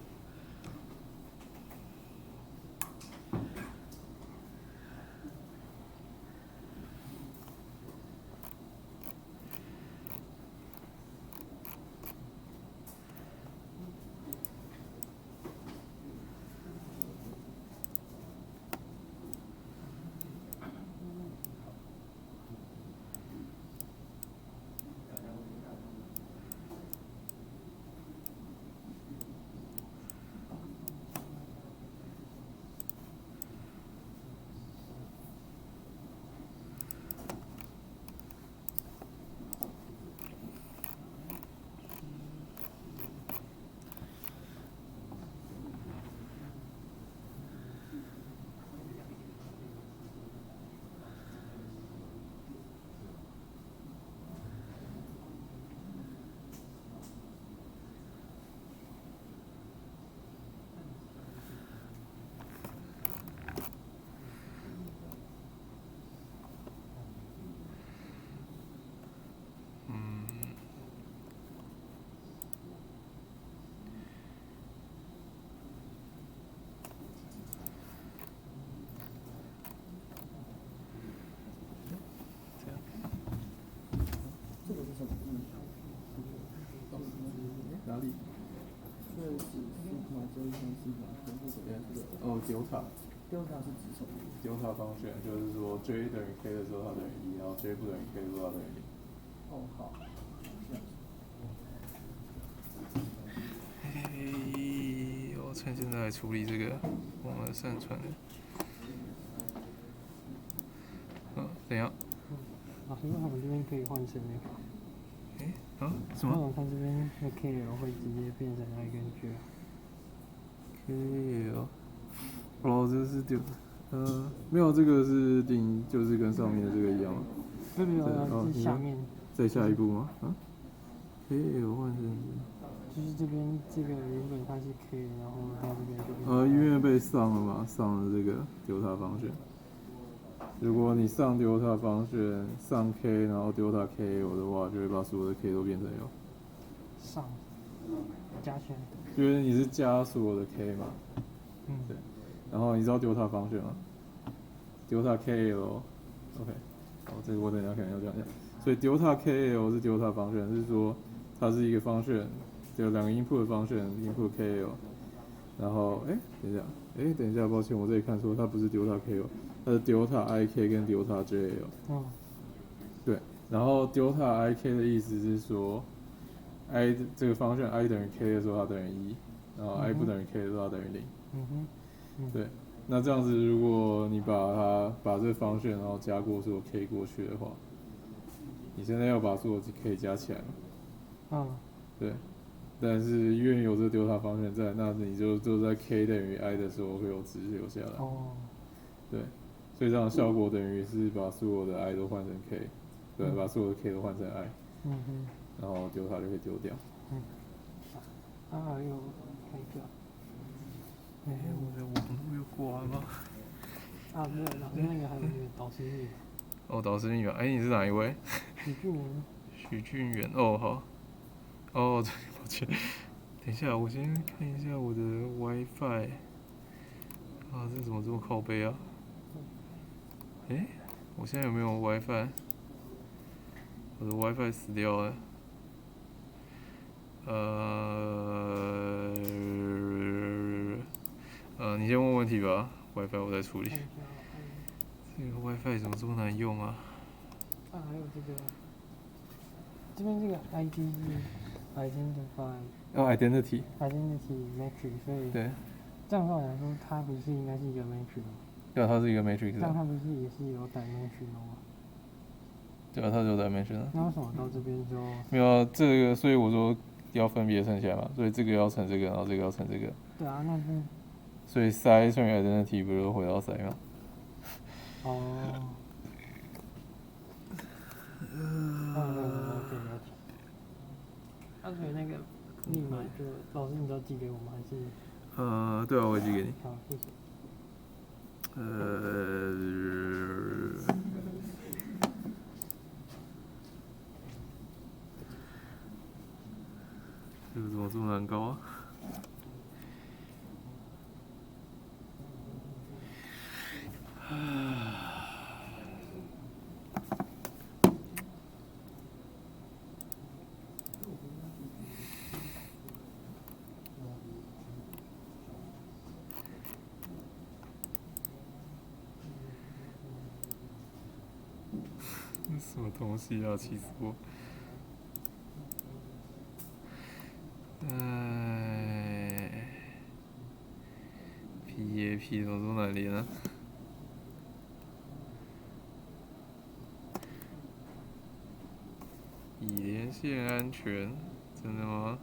哪里？这是西塔这一层西塔全部怎么样？哦，delta。delta 是指什么 ？delta 方选就是说 J 等于 K 的时候它等于1，然后 J 不等于 K 的时候它等于0。哦，好。嘿，我趁现在来处理这个我们上传的。怎样？老师，那我们这边可以换成那个。什么？我看这边的 KL 会直接变成那一根 G。KL， 哦，这是丢，没有，这个是定，就是跟上面的这个一样吗？没有，是下面。再下一步吗？KL 换成。就是这边这个原本它是 K， 然后它这边就变。因为被上了嘛，上了这个delta方选。如果你上delta方选上 K， 然后delta KL 的话，就会把所有的 K 都变成有。上加权。因为你是加所有的 K 嘛。对。然后你知道 delta function 吗？delta KL，OK，、好，这个我等一下可能要讲一下。所以 delta KL 是 delta function，是说它是一个 function，有两个 input function，input KL，然后等一下，抱歉，我这里看错，它不是 delta KL，它是 delta IK 跟 delta JL。对，然后 delta IK 的意思是说，I 这个function I 等于 K 的时候它等于1，然后 I 不等于 K 的时候它等于0。对，那这样子如果你把这个function然后加过所有 K 过去的话，你现在要把所有 K 加起来嘛？对。但是因为有这个 delta function 在，那你就在 K 等于 I 的时候会有值留下来。对，所以这样的效果等于是把所有的 I 都换成 K， 对，把所有的 K 都换成 I，然后delta 就可以丢掉。还有看一下，我的网络又挂了吗？对，老师那个还有那个导师密码。哦，导师密码，你是哪一位？许俊元，好，抱歉，等一下，我先看一下我的 WiFi。这怎么这么靠背啊？我现在有没有 WiFi？ 我的 WiFi 死掉了。你先问问题吧 ，WiFi 我在处理。这个 WiFi 怎么这么难用啊？还有这边这个 ID 是 identity matrix， 所以对，这样的话来说，它不是应该是一个 matrix 吗？对啊，它是一个 matrix。但它不是也是有 dimension 吗？对啊，它是有 dimension。那为什么到这边就没有这个？所以我说要分别乘起来嘛，所以这个要乘这个，然后这个要乘这个。对啊，那是。所以 size 乘以 identity 不就回到 size 吗？所以那个密码就老师你知道寄给我们还是？对啊，我会寄给你。好，谢谢。这个怎么这么难搞啊？什么东西啊！气死我！PAP 怎么这么难练啊？已连线安全，真的吗？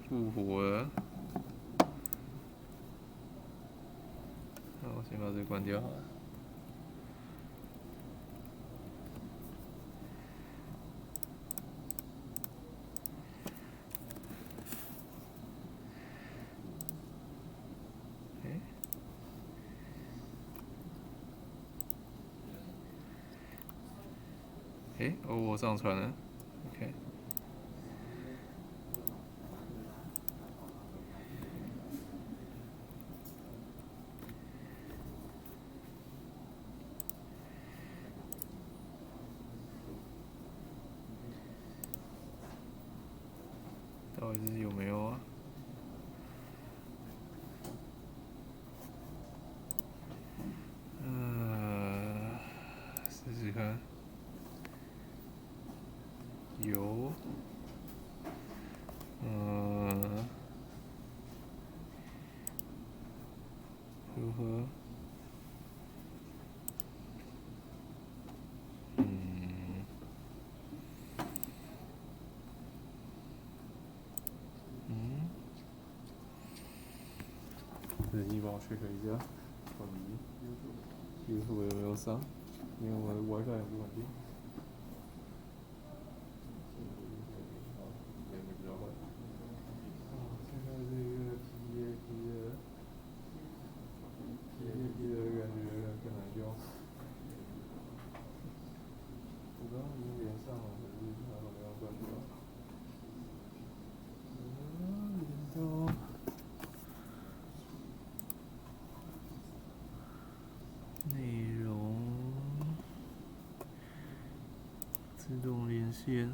复活了。那我先把这个关掉好了。我上传了 ，OK。到底是有没有啊？试试看。有，如何？你帮我check一下，到底 YouTube 有没有上？因为我的 WiFi 很不稳定。现在这个 PAP 的感觉更难用。我刚刚已经连上了，可是它都没有关掉。连到。线。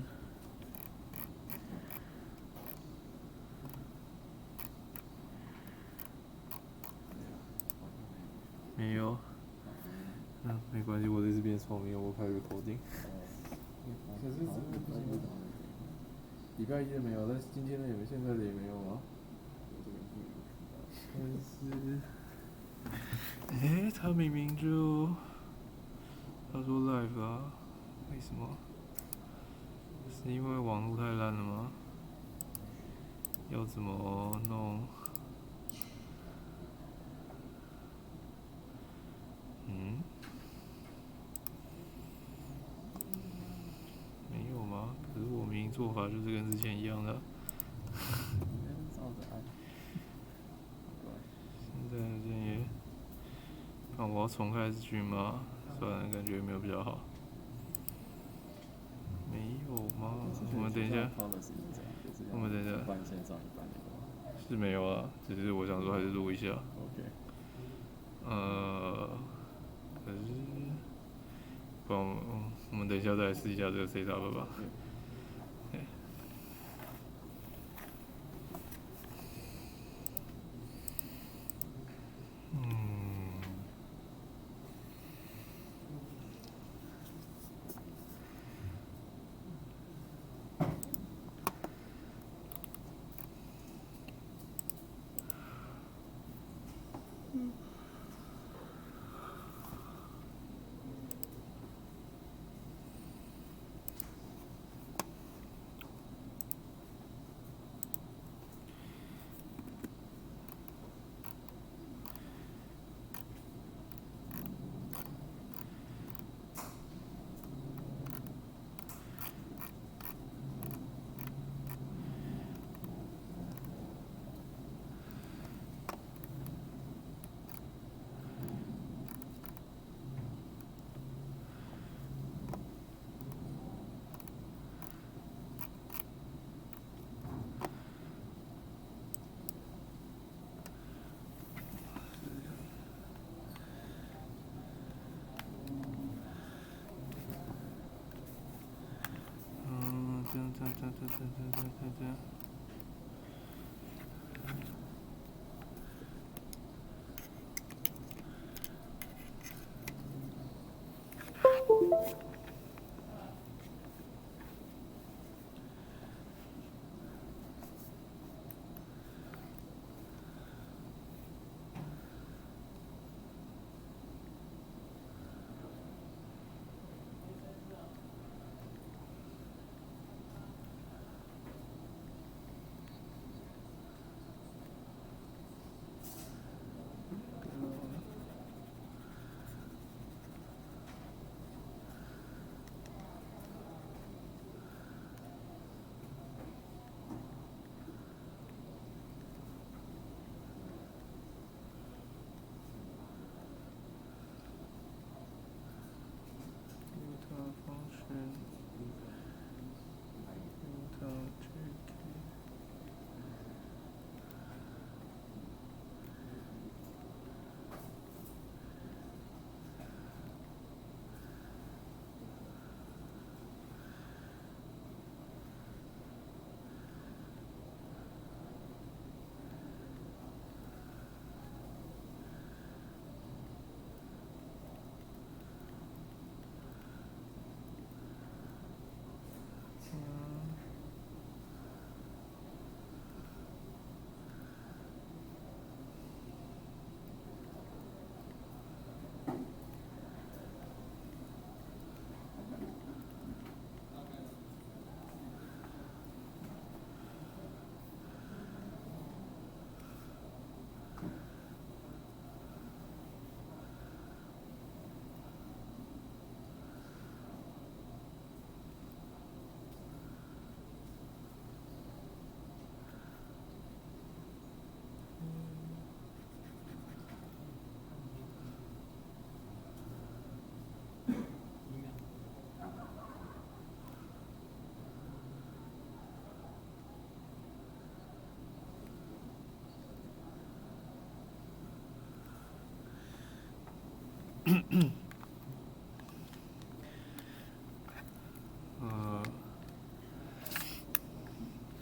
没有。没关系，我在这边窗边，我开个头顶。可是这个不行。礼拜一的没有，但是今天的也没，现在的也没有吗？但是，他明明就他说 live 啊，为什么？是因为网络太烂了吗？要怎么弄？没有吗？可是我明明做法就是跟之前一样的。照着按。现在好像也，看我要重开始去吗？算了，感觉没有比较好。没有吗？我们等一下。我们等一下。一半线上一半那个。是没有啊，只是我想说还是录一下。OK。可是，不然我们等一下再来试一下这个 setup 吧。这样。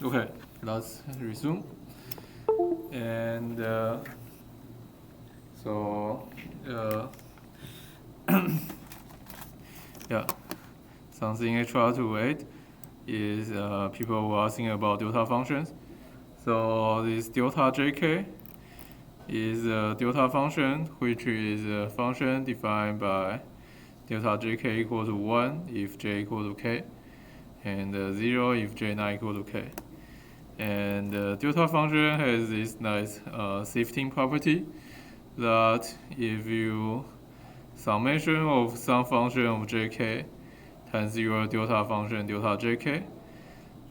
Okay, let's resume. And so, yeah, something extra to add is people were asking about delta functions. So this delta jk is a delta function, which is a function defined by delta jk equal to 1 if j equal to k, and 0 if j not equal to k. And the delta function has this nice shifting property that if you summation of some function of jk times your delta function delta jk,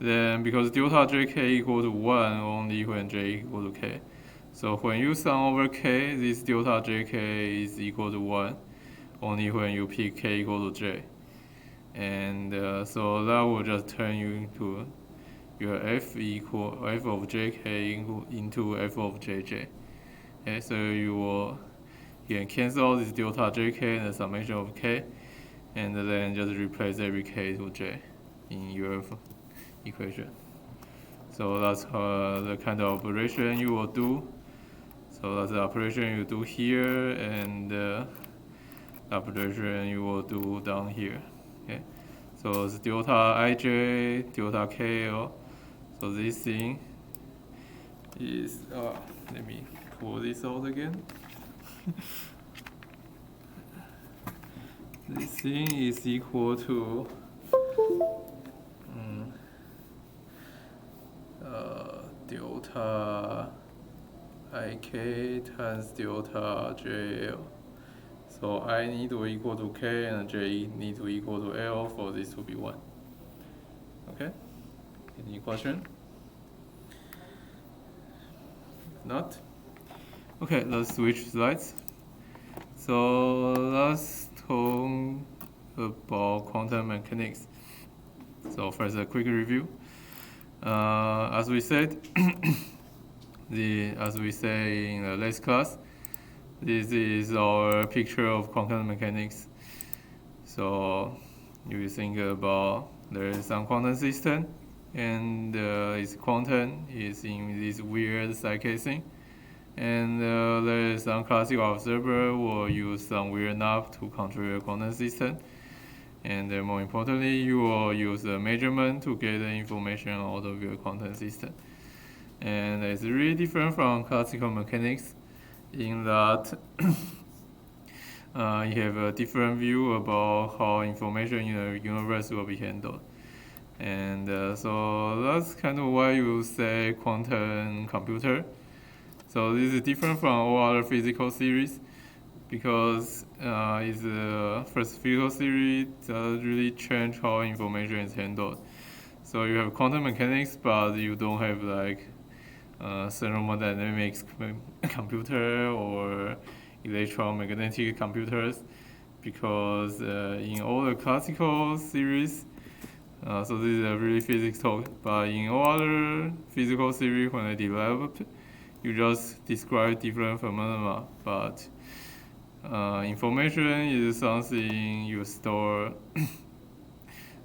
then because delta jk equal to 1 only when j equal to k, so when you sum over k, this delta jk is equal to 1 only when you pick k equal to j. And so that will just turn you into your f of jk into f of jj. Okay, so you can cancel this delta jk and the summation of k, and then just replace every k to j in your equation. So that's the kind of operation you will do. So that's the operation you do here, and the operation you will do down here. Okay, so it's delta ij, delta kl. So this thing is, let me pull this out again. This thing is equal to delta ik times delta jl. So I need to equal to k and j need to equal to l for this to be 1. Okay? Any question? Not? Okay, let's switch slides. So let's talk about quantum mechanics. So first, a quick review. As we said, as we say in the last class, this is our picture of quantum mechanics. So you think about there is some quantum system, and its quantum is in this weird side casing, and there is some classical observer will use some weird knob to control your quantum system. And more importantly, you will use a measurement to get the information out of your quantum system. And it's really different from classical mechanics in that you have a different view about how information in the universe will be handled. And so that's kind of why you say quantum computer. So this is different from all other physical theories, because it's the first physical theory that really change how information is handled. So you have quantum mechanics, but you don't have like thermodynamics computer or electromagnetic computers, because in all the classical theories, so this is a really physics talk, but in all other physical theory when they developed, you just describe different phenomena, but information is something you store.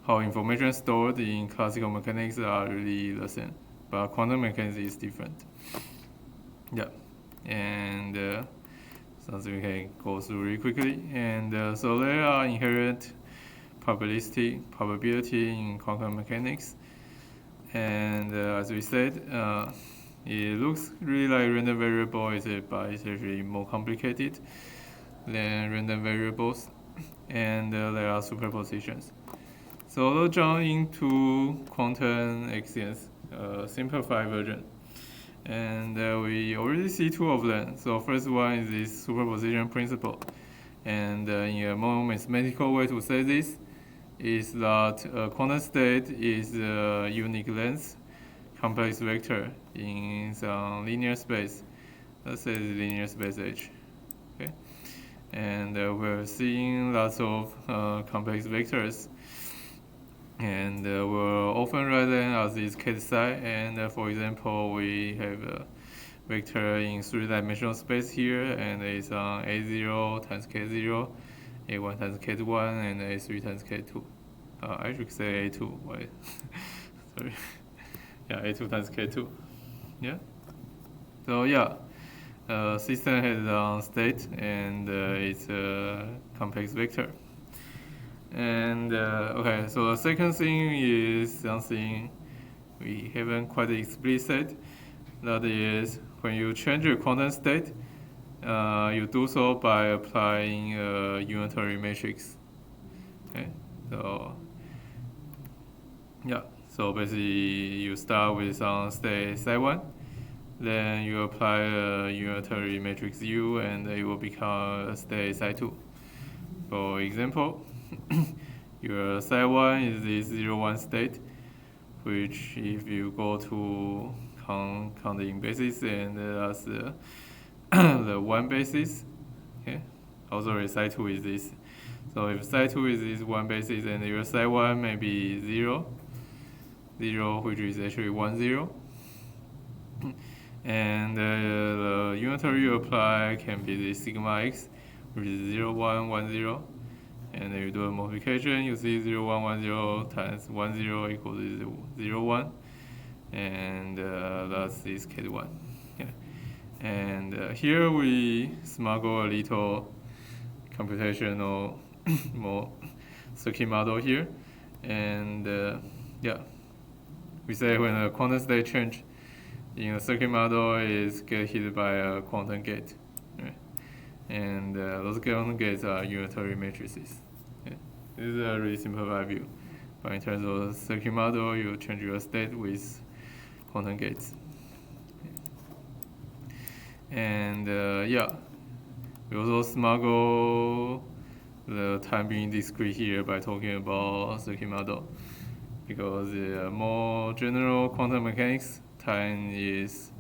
How information is stored in classical mechanics are really the same, but quantum mechanics is different. Yeah, and something we can go through really quickly. And so there are inherent probability in quantum mechanics, and as we said, it looks really like random variable, but it's actually more complicated than random variables, and there are superpositions. So let's jump into quantum axions, simplified version. And we already see two of them. So first one is this superposition principle. And in a more mathematical way to say this is that a quantum state is a unique length complex vector in some linear space. Let's say the linear space H. Okay, and we're seeing lots of complex vectors, and we'll often write them as this ket psi. And for example, we have a vector in three-dimensional space here, and it's a0 times k0, a1 times k1, and a3 times k2. I should say a2. Wait, sorry. A2 times K2. Yeah. So yeah, system has a state and it's a complex vector. And okay, so the second thing is something we haven't quite explicit. That is, when you change your quantum state, you do so by applying a unitary matrix. Okay, so yeah, so basically you start with some state psi1, then you apply a unitary matrix U, and it will become a state psi2. For example, your psi1 is the 0, 1 state, which if you go to counting basis, and that's the 1 basis. Okay. Also, psi2 is this. So if psi2 is this 1 basis, and your psi1 may be 0, 0, which is actually 1, 0. And the unitary you apply can be the sigma x, which is 0, 1, 1, 0. And then you do a multiplication, you see 0, 1, 1, 0 times 1, 0 equals 0, 1. And that's this K1. Yeah. And here we smuggle a little computational more circuit model here. And yeah, we say when a quantum state change in a circuit model is get hit by a quantum gate. Right? And those quantum gates are unitary matrices. Okay? This is a really simplified view. But in terms of circuit model, you change your state with quantum gates. And yeah, we also smuggle the time being discrete here by talking about circuit model, because more general quantum mechanics, time is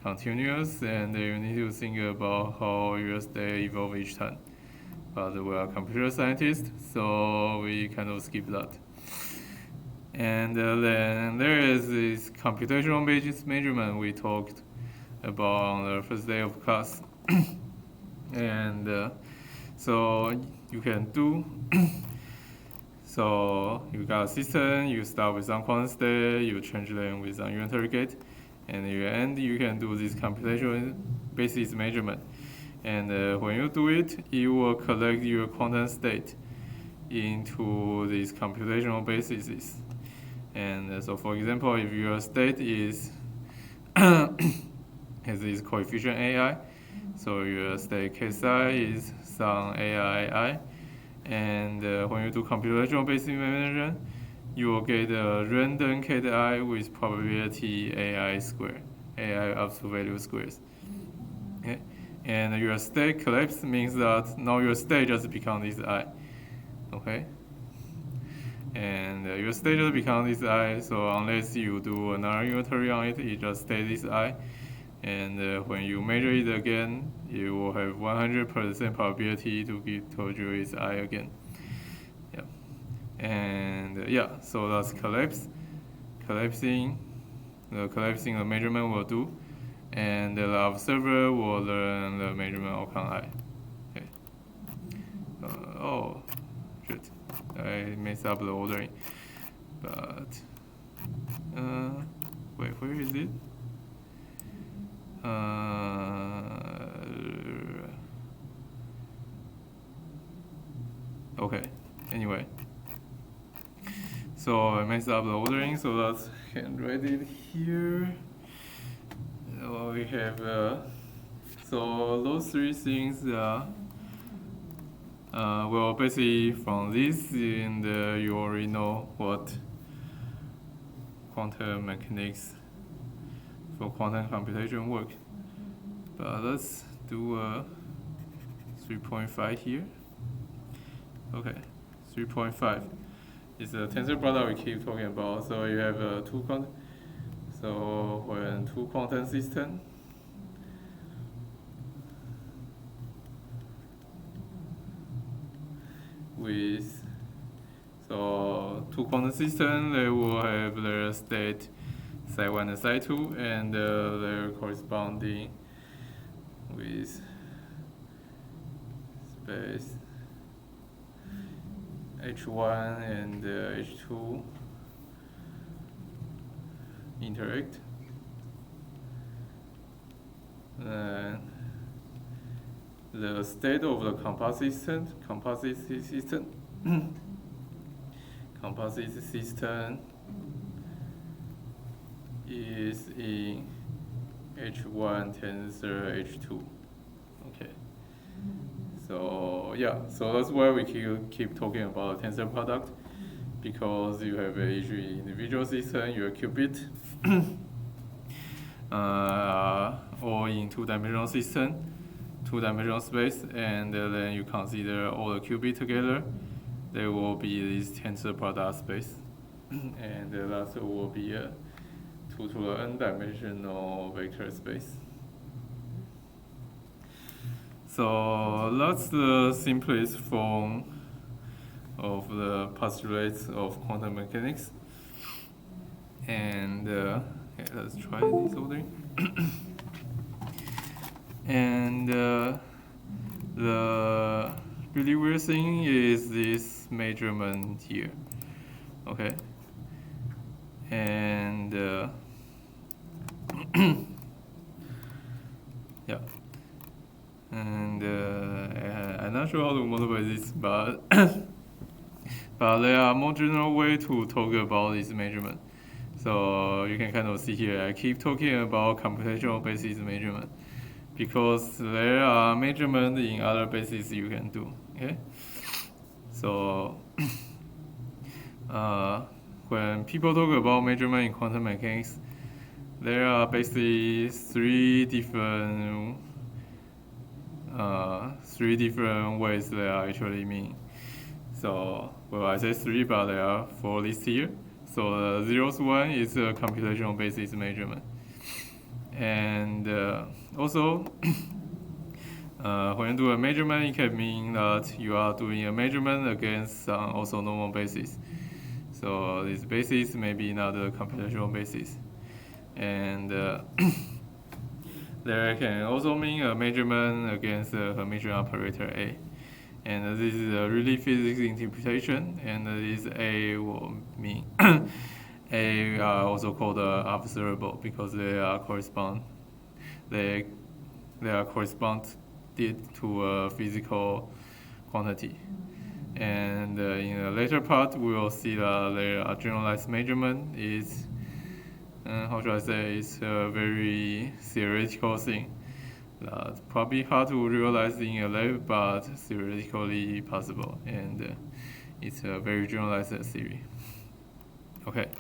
continuous, and you need to think about how your state evolve each time. But we are computer scientists, so we kind of skip that. And then there is this computational measurement we talked about on the first day of class. And so you can do, so you got a system, you start with some quantum state, you change them with some unitary gate, and in the end you can do this computational basis measurement. And when you do it, it will collect your quantum state into these computational bases. And so for example, if your state is has this coefficient AI, so your state k psi is some AI, and when you do computational basis measurement, you will get a random KI with probability AI square, AI absolute value squares. Okay? And your state collapse means that now your state just becomes this I. Okay? And your state just becomes this I, so unless you do another unitary on it, it just stays this I. And when you measure it again, you will have 100% probability to get told you it's I again. Yeah. And yeah, so that's collapse. Collapsing the measurement will do, and the observer will learn the measurement outcome I. Okay. Oh, shit. I messed up the ordering. But, wait, where is it? Okay, anyway. So I messed up the ordering, so let's write it here. So we have, so those three things are, well, basically from this, and you already know what quantum mechanics for quantum computation work. But let's do a 3.5 here. Okay, 3.5 is a tensor product we keep talking about. So you have two quantum. So when two quantum systems with, so two quantum systems, they will have their state psi1 and psi2, and their corresponding with space h1 and h2 interact. Then the state of the composite system is in H1 tensor H2. Okay. So yeah, so that's why we keep talking about tensor product, because you have each individual system, your qubit, or in two-dimensional system, two-dimensional space, and then you consider all the qubit together, there will be this tensor product space, and the last will be a 2 to the n-dimensional vector space. So that's the simplest form of the postulates of quantum mechanics. And okay, let's try this ordering. And the really weird thing is this measurement here. Okay. And yeah. And I'm not sure how to motivate this, but but there are more general ways to talk about this measurement. So you can kind of see here, I keep talking about computational basis measurement, because there are measurements in other bases you can do. Okay, so when people talk about measurement in quantum mechanics, there are basically three different ways they are actually mean. So, well, I say three, but there are four listed here. So the 0th one is a computational basis measurement. And also, when you do a measurement, it can mean that you are doing a measurement against some also normal basis. So this basis may be not a computational basis. And there can also mean a measurement against the Hermitian operator A. And this is a really physics interpretation, and this A will mean A are also called observable because they are corresponded to a physical quantity. And in the later part, we will see that there are generalized measurement is how should I say, it's a very theoretical thing. That's probably hard to realize in a lab, but theoretically possible, and it's a very generalized theory. Okay,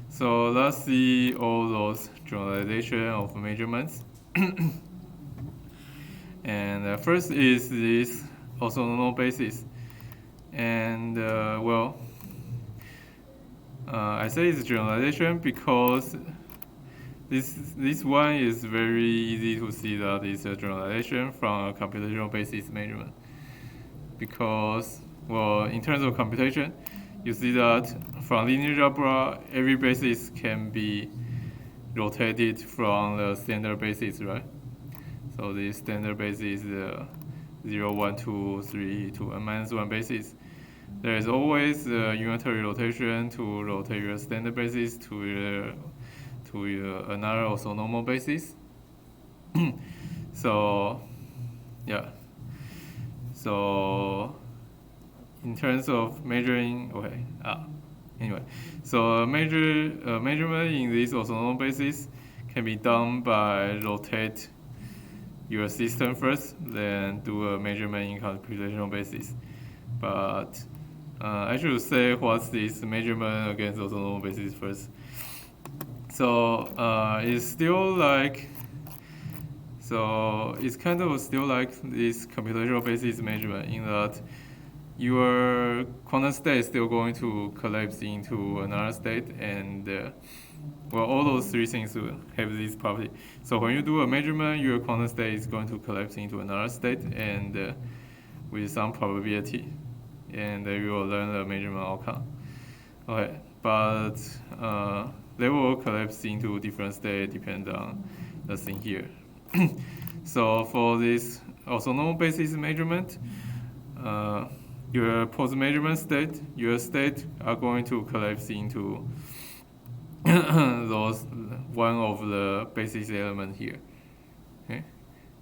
so let's see all those generalization of measurements. And first is this orthonormal basis, and well, I say it's generalization because this one is very easy to see that it's a generalization from a computational basis measurement. Because, well, in terms of computation, you see that from linear algebra, every basis can be rotated from the standard basis, right? So the standard basis is 0, 1, 2, 3 to n-1 basis. There is always a unitary rotation to rotate your standard basis to another orthonormal basis. So yeah. So in terms of measuring, okay. Anyway, so measurement in this orthonormal basis can be done by rotate your system first, then do a measurement in computational basis. But I should say what's this measurement against orthonormal basis first. So it's still like, so it's kind of still like this computational basis measurement in that your quantum state is still going to collapse into another state, and well, all those three things will have this property. So when you do a measurement, your quantum state is going to collapse into another state, and with some probability, and you will learn the measurement outcome. Okay, but they will collapse into different states depending on the thing here. So for this orthonormal basis measurement, your post-measurement state, your state are going to collapse into those one of the basis element here. Okay,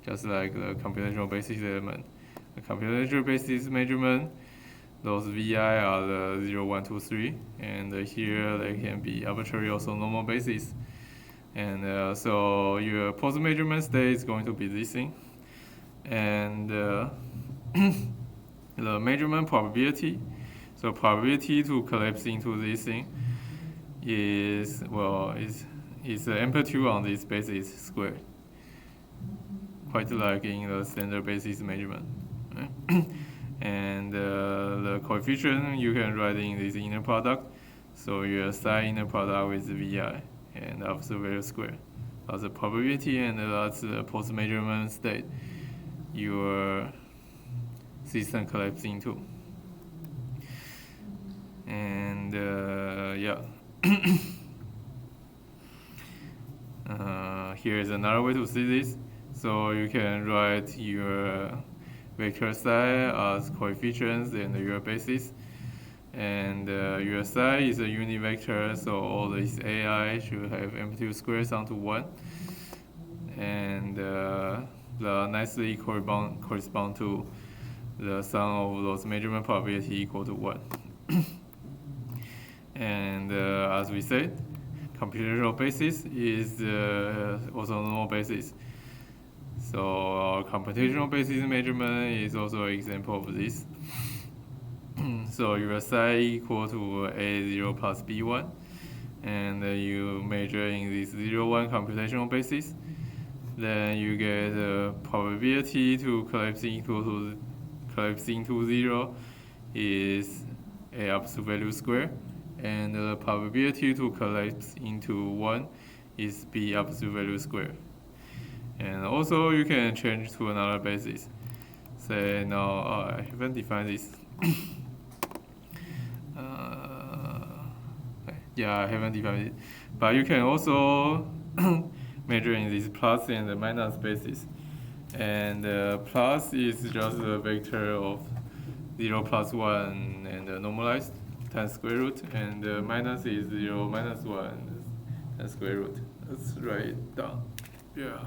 just like the computational basis element. The computational basis measurement, those VI are the 0, 1, 2, 3, and here they can be arbitrary also normal basis. And so your post measurement state is going to be this thing, and the measurement probability. So probability to collapse into this thing is the amplitude on this basis squared, quite like in the standard basis measurement. And the coefficient you can write in this inner product. So your psi inner product with VI and absolute value square. That's the probability, and that's the post measurement state your system collapses into. And here is another way to see this. So you can write your vector psi as coefficients and your basis. And your psi is a unit vector, so all this AI should have amplitude squares onto 1. And the nicely correspond to the sum of those measurement probability equal to 1. And as we said, computational basis is also normal basis. So our computational basis measurement is also an example of this. So your psi equal to A0 plus B1, and you measure in this 0, 1 computational basis. Then you get the probability to collapse into 0 is A absolute value square, and the probability to collapse into 1 is B absolute value square. And also you can change to another basis. Say now I haven't defined this. Yeah, I haven't defined it, but you can also measure in this plus and the minus basis. And plus is just a vector of 0 plus 1 and normalized times square root, and minus is 0 minus 1 times square root. Let's write it down. Yeah.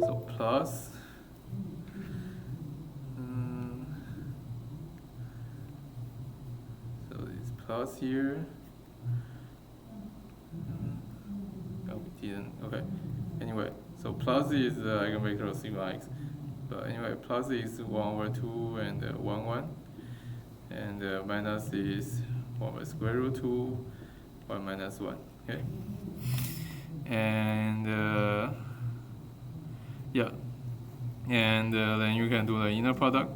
So plus so it's plus here. Oh, we didn't. Okay. Anyway, so plus is the eigenvector of sigma x. But anyway, plus is 1 over 2 and 1, 1. And minus is 1 over square root 2, 1 minus 1. Okay. And yeah. And then you can do the inner product.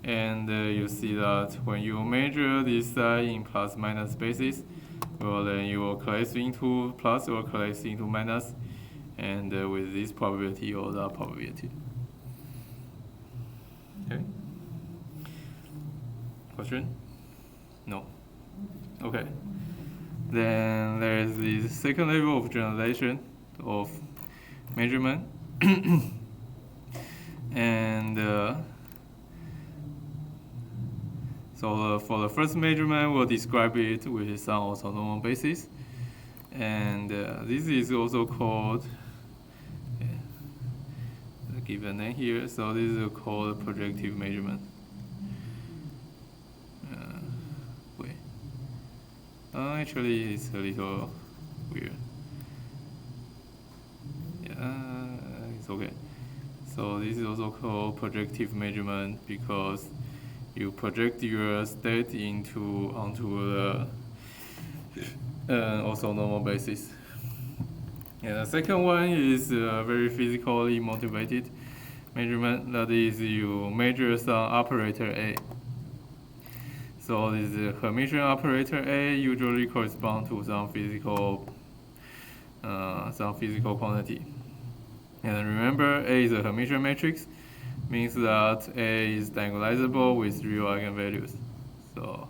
And you see that when you measure this psi in plus minus basis, well, then you will collapse into plus or collapse into minus, and with this probability or that probability. Okay. Question? No. Okay. Then there is the second level of generalization of measurement, and so for the first measurement, we'll describe it with some orthonormal basis, and this is also called, I'll give a name here. So this is called projective measurement. Actually, it's a little weird. Yeah, it's okay. So this is also called projective measurement because you project your state onto the orthonormal basis. And the second one is very physically motivated measurement. That is, you measure some operator A. So this Hermitian operator A usually corresponds to some physical quantity. And remember, A is a Hermitian matrix, means that A is diagonalizable with real eigenvalues. So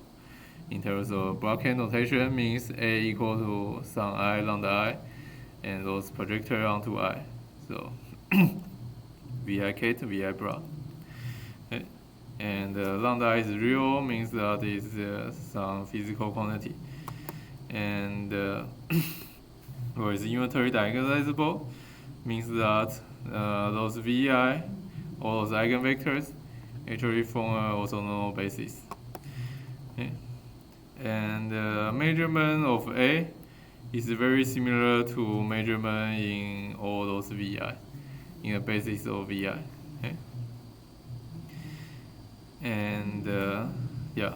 in terms of Blockhead notation, means A equal to some I lambda I, and those projector onto I. So VI Kate, VI bra. Okay. and lambda I is real means that it's some physical quantity, and or is unitary diagonalizable means that those vi, all those eigenvectors, actually form an orthogonal basis. Okay. And measurement of A is very similar to measurement in all those vi, in the basis of vi. Okay. And yeah.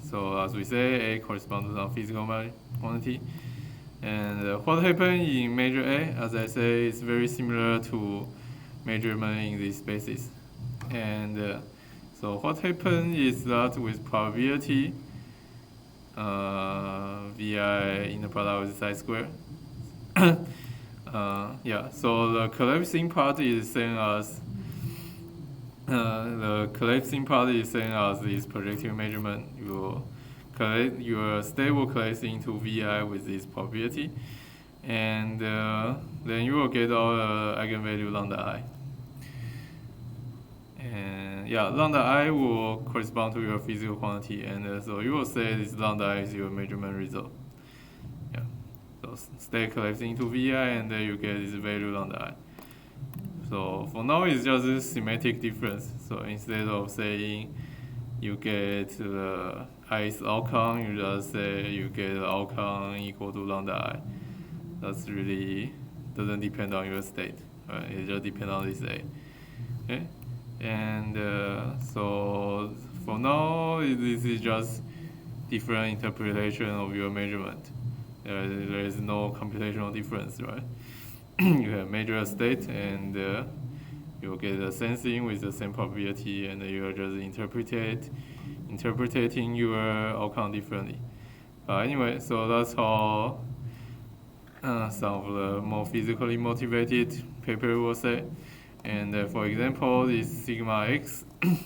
So as we say, A corresponds to some physical quantity. And what happens in measure A, as I say, is very similar to measurement in this basis. And so what happens is that with probability, Vi in the product with psi square. Yeah, so the collapsing part is same as this projective measurement. Your state will collapse into Vi with this probability, and then you will get all the eigenvalue lambda I. And yeah, lambda I will correspond to your physical quantity, and so you will say this lambda I is your measurement result. Yeah, so state collapsing into Vi, and then you get this value lambda I. So for now, it's just a semantic difference. So instead of saying you get the ith outcome, you just say you get the outcome equal to lambda I. That's really doesn't depend on your state, right? It just depends on this A. Okay. And so for now, this is just different interpretation of your measurement. There is no computational difference, right? You have measure a state, and you get the same thing with the same probability, and you are just interpreting your outcome differently. Anyway, so that's how some of the more physically motivated paper will say. And for example, this sigma x, you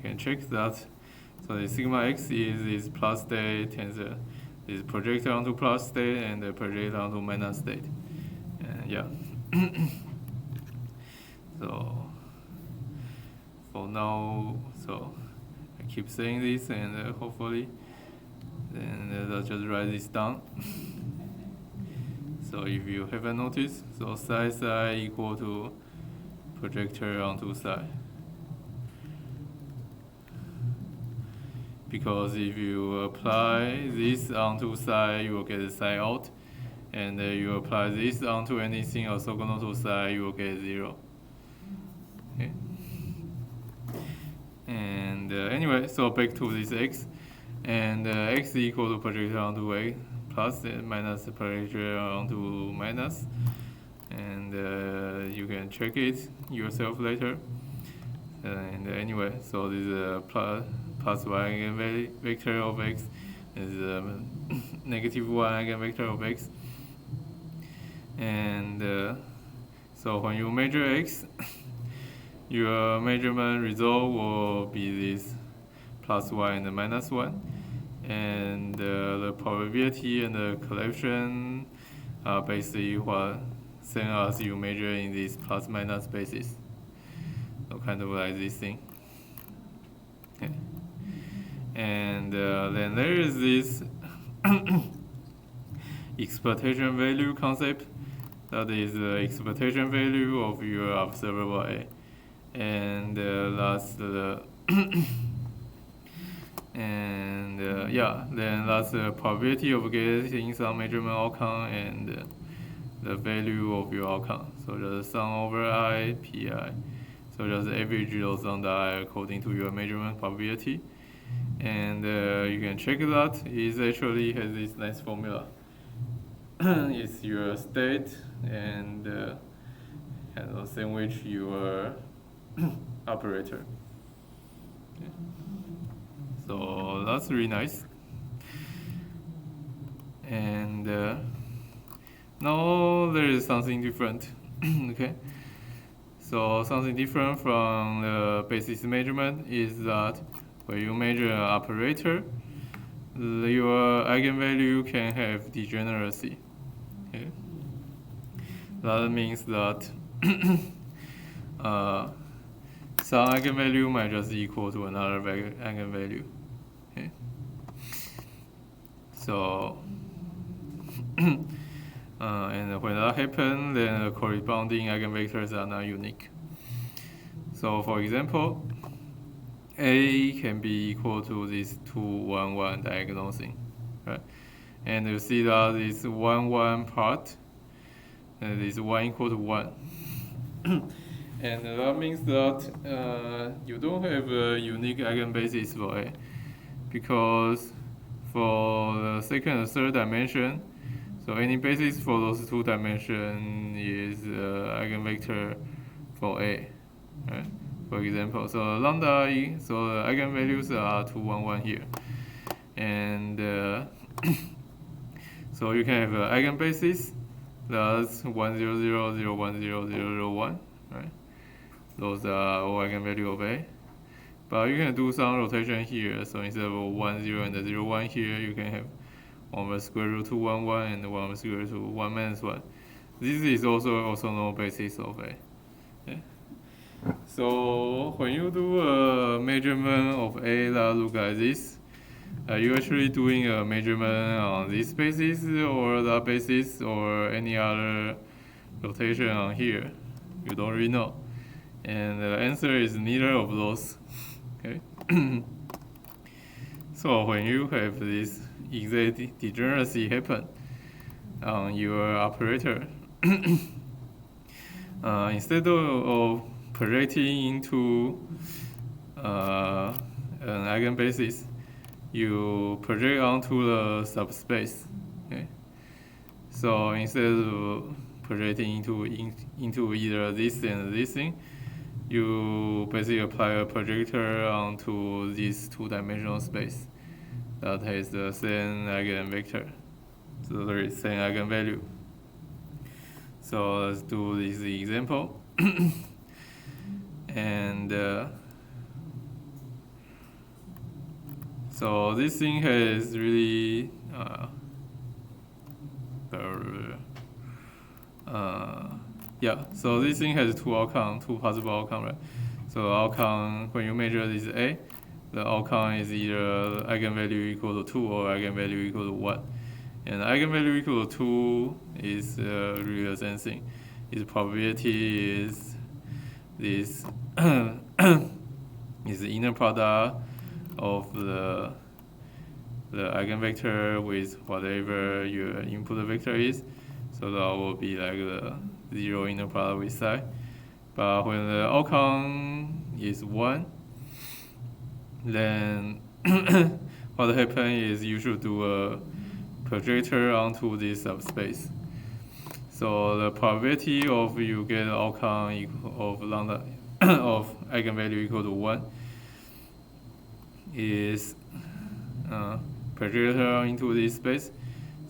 can check that. So the sigma x is this plus state tensor, is projected onto plus state and projected onto minus state. And yeah. So for now, so I keep saying this, and hopefully, then I'll just write this down. So if you haven't noticed, so psi equal to projector onto psi. Because if you apply this onto psi, you will get psi out. And you apply this onto anything orthogonal to psi, you will get 0. Okay. And anyway, so back to this x. And x equal to projector onto a plus and minus projector onto minus. And you can check it yourself later. And anyway, so this is plus 1 eigenvector of x is negative 1 eigenvector of x. And so when you measure x, your measurement result will be this plus 1 and minus 1. And the probability and the collapsion are basically what same as you measure in this plus minus basis. So kind of like this thing. Okay. And then there is this expectation value concept. That is the expectation value of your observable A. And that's the and yeah, then that's the probability of getting some measurement outcome and the value of your outcome. So just sum over I, pi. So just average those on the I according to your measurement probability. And you can check that. It actually has this nice formula. It's your state and sandwich your operator. Okay. So that's really nice. And now there is something different. Okay. So something different from the basis measurement is that when you measure an operator, your eigenvalue can have degeneracy. Okay. That means that some eigenvalue might just equal to another eigenvalue. Okay. So, and when that happens, then the corresponding eigenvectors are not unique. So, for example, A can be equal to this 2, 1, 1 diagonal thing, right? And you see that this 1, 1 part, and this 1 equal to 1. And that means that you don't have a unique eigenbasis for A, because for the second and third dimension, so any basis for those two dimensions is eigenvector for A, right? For example, so lambda E, so the eigenvalues are 2, 1, 1 here, and so you can have an eigenbasis that's 1, 0, 0, 0, 1, 0, 0, 0, 1, right? Those are all eigenvalue of A. But you can do some rotation here, so instead of 1, 0 and 0, 1 here, you can have 1 over square root 2, 1, 1 and 1 over square root 1 minus 1. This is also no basis of A. Okay. So when you do a measurement of A that look like this, are you actually doing a measurement on this basis or that basis or any other rotation on here? You don't really know. And the answer is neither of those. Okay. So when you have this exact degeneracy happen on your operator, instead of projecting into an eigenbasis, you project onto the subspace. Okay. So instead of projecting into either this and this thing, you basically apply a projector onto this two-dimensional space that has the same eigenvector, so there is same eigenvalue. So let's do this example. And so this thing has really yeah, so this thing has two possible outcomes, right? So outcome, when you measure this A, the outcome is either eigenvalue equal to 2 or eigenvalue equal to 1. And eigenvalue equal to 2 is really the same thing. Its probability is this is the inner product of the eigenvector with whatever your input vector is. So that will be like the 0 inner product with psi. But when the outcome is 1, then what happens is you should do a projector onto this subspace. So the probability of you get outcome of lambda of eigenvalue equal to 1 is projector into this space.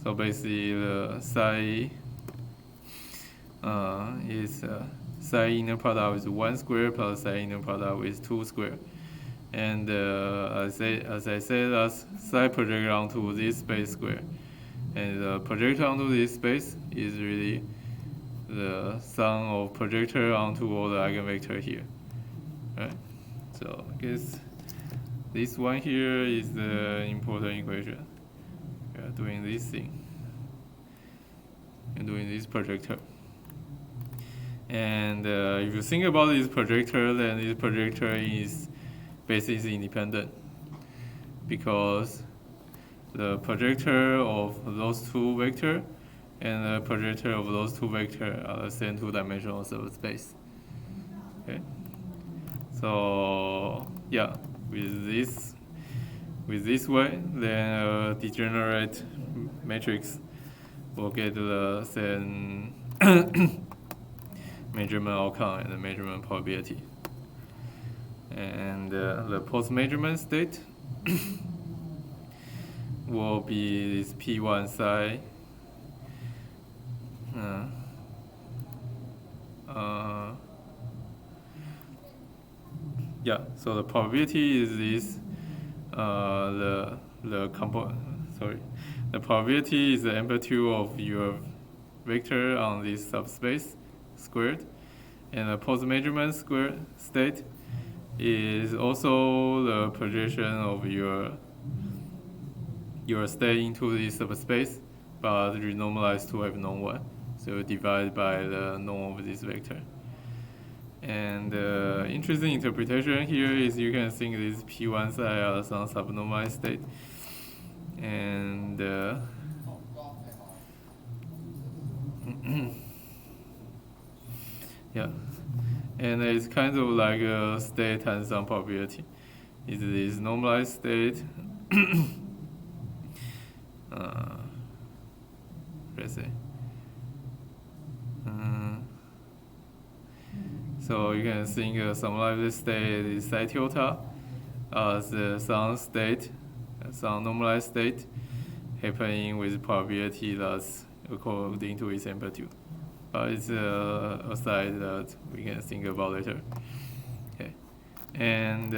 So basically the psi is psi inner product with 1 square plus psi inner product with 2 square. And as I said, that's psi projected onto this space square. And the projector onto this space is really the sum of projector onto all the eigenvector here. Right? So I guess this one here is the important equation. We are doing this thing. We're doing this projector. And if you think about this projector, then this projector is basis independent, because the projector of those two vectors and the projector of those two vectors are the same two-dimensional subspace. Okay. So yeah, with this way, then a degenerate matrix will get the same measurement outcome and the measurement probability. And the post-measurement state will be this P1 psi. Yeah, so the probability is this. The probability is the amplitude of your vector on this subspace squared, And the post-measurement square state is also the projection of your state into the subspace, but renormalized to have norm 1. So divide by the norm of this vector. And the interesting interpretation here is you can think this P1 psi are some subnormalized state. And yeah, and it's kind of like a state and some probability. It is normalized state. Let's say. So you can think some normalized state is psi tilde as some state, some normalized state happening with probability that's according to its amplitude. It's a side that we can think about later. Okay, and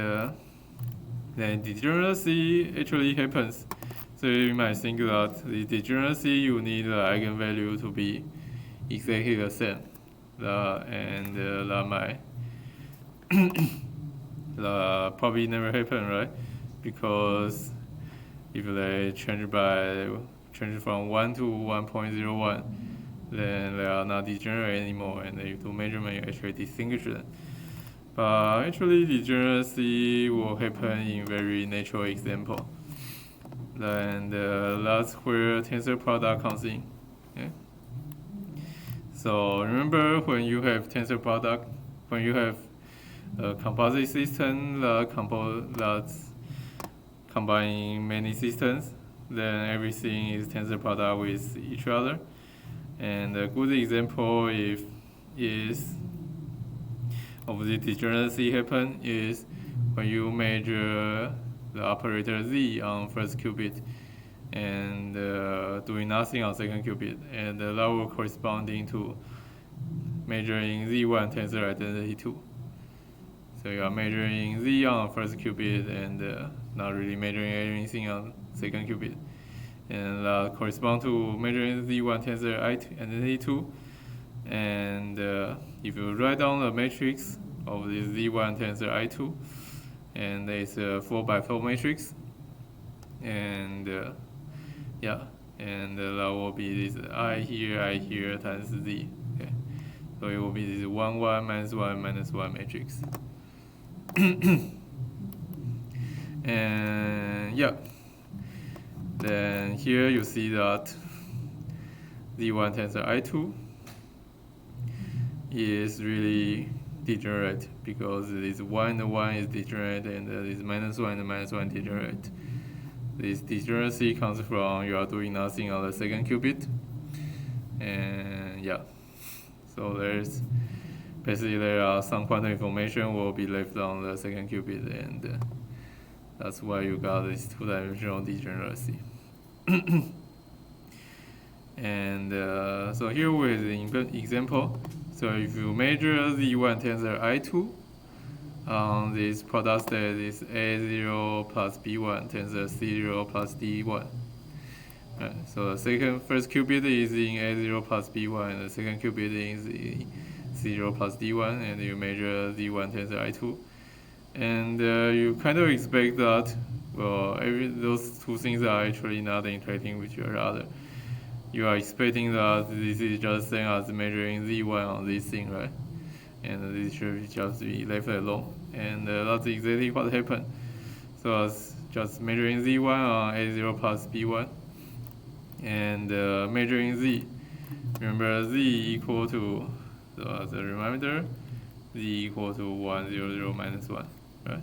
then degeneracy actually happens. So you might think that the degeneracy you need the eigenvalue to be exactly the same. And that might that probably never happen, right? Because if they change from 1 to 1.01, then they are not degenerate anymore, and if you do measurement, you actually distinguish them. But actually, degeneracy will happen in very natural example. And that's where tensor product comes in. Okay? So remember when you have tensor product, when you have a composite system that's combining many systems, then everything is tensor product with each other. And a good example of the degeneracy happen is when you measure the operator z on first qubit and doing nothing on second qubit, and that will corresponding to measuring z1 tensor identity 2. So you are measuring z on first qubit and not really measuring anything on second qubit, and correspond to measuring z1 tensor identity 2. And if you write down the matrix of the z1 tensor I2, and it's a 4x4 matrix, and and that will be this I here times z. Okay, so it will be this 1 1 -1 -1 matrix. And then here you see that z1 tensor I2 is really degenerate because this 1 and 1 is degenerate, and this -1 and -1 degenerate. This degeneracy comes from you are doing nothing on the second qubit. And so there are some quantum information will be left on the second qubit, and that's why you got this two-dimensional degeneracy. And so here with an example. So if you measure z1 tensor I2 on this product state is A0 plus B1 tensor C0 plus D1. Right, so the first qubit is in A0 plus B1, and the second qubit is in C0 plus D1, and you measure z1 tensor I2. And you kind of expect that, well, those two things are actually not interacting with each other. You are expecting that this is just same as measuring z1 on this thing, right? And this should just be left alone. And that's exactly what happened. So it's just measuring z1 on A0 plus B1, and measuring z. Remember z equal to, as a reminder, z equal to 1 0 0 minus 1, right?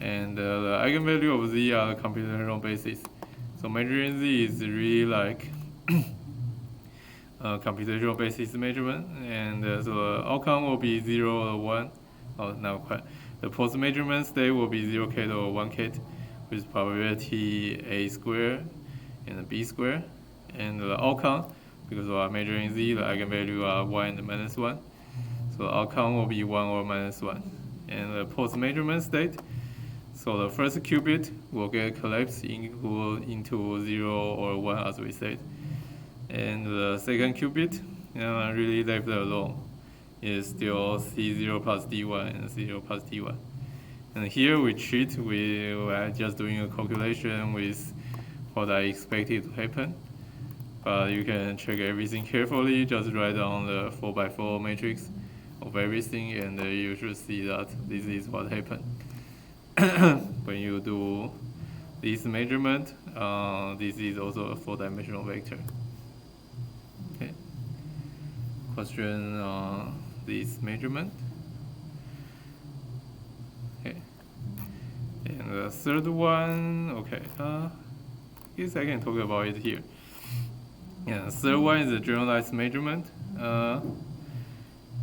And the eigenvalue of z are the computational basis. So measuring z is really like computational basis measurement, and so the outcome will be 0 or 1. Oh, not quite. The post-measurement state will be 0 kT or 1 kT with probability a squared and b squared. And the outcome, because we are measuring z, the eigenvalue are 1 and -1. So the outcome will be 1 or -1. And the post-measurement state, so the first qubit will get collapsed into 0 or 1, as we said. And the second qubit really left alone. is still C0 plus D1 and C0 plus D1. And here we cheat, we are just doing a calculation with what I expected to happen. But you can check everything carefully, just write down the 4x4 matrix of everything, and you should see that this is what happened. When you do this measurement, this is also a 4-dimensional vector. Okay. Question on this measurement. Okay. And the third one, okay, I guess I can talk about it here. Yeah, the third one is a generalized measurement.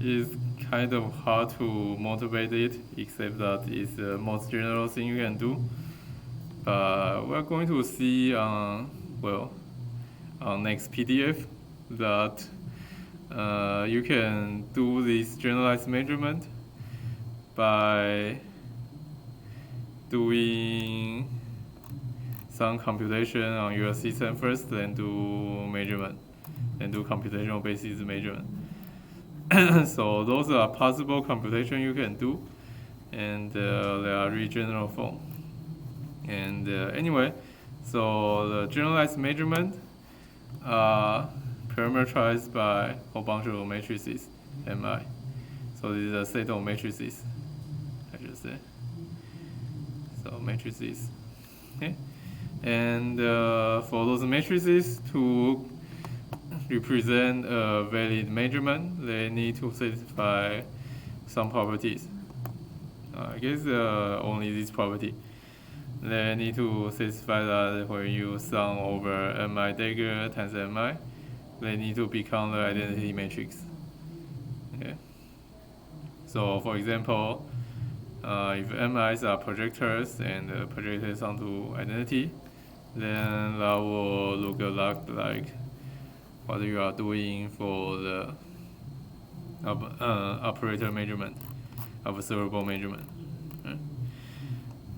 It's kind of hard to motivate it, except that it's the most general thing you can do. But we're going to see, on next PDF that you can do this generalized measurement by doing some computation on your system first, then do measurement, then do computational basis measurement. So those are possible computation you can do, and they are really general form. And anyway, so the generalized measurement are parameterized by a whole bunch of matrices, Mi. So this is a set of matrices, I should say. So matrices, okay. And for those matrices to represent a valid measurement, they need to satisfy some properties. I guess only this property. They need to satisfy that when you sum over Mi dagger times Mi, they need to become the identity matrix. Okay. So for example, if Mi's are projectors and projected onto identity, then that will look a lot like what you are doing for the operator measurement, observable measurement.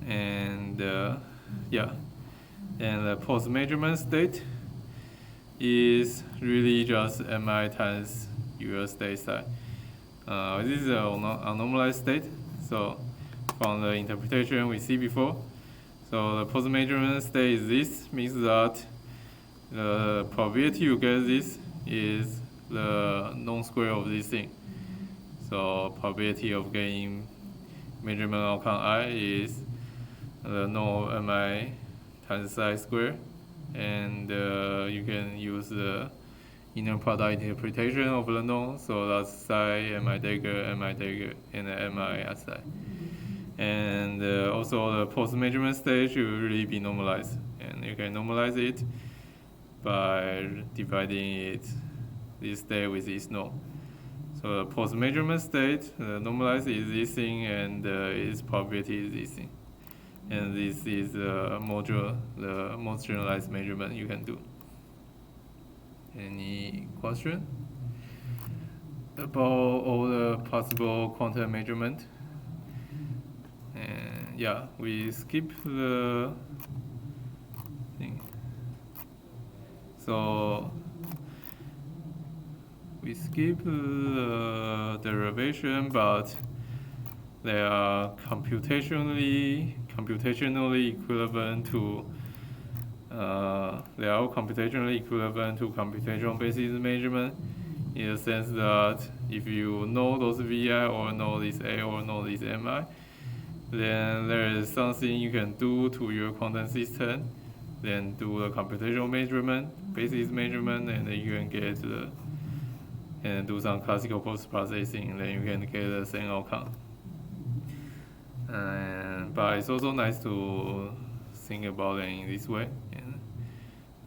And yeah, and the post measurement state is really just Mi times your state side. This is a normalized state. So from the interpretation we see before, so the post measurement state is this, means that the probability you get this is the known square of this thing. So probability of getting measurement outcome I is the known of Mi times psi square, and you can use the inner product interpretation of the known. So that's psi, Mi dagger, and Mi at psi. And also the post measurement state should really be normalized, and you can normalize it by dividing it this state with this known. So the post measurement state, normalized is this thing, and its probability is this thing. And this is the most generalized measurement you can do. Any question about all the possible quantum measurement? And yeah, we skip the thing. So we skip the derivation, but they are computationally equivalent to computational basis measurement, in the sense that if you know those Vi or know this A or know this Mi, then there is something you can do to your quantum system, then do the computational measurement, basis measurement, and then you can get and do some classical post-processing, then you can get the same outcome. But it's also nice to think about it in this way.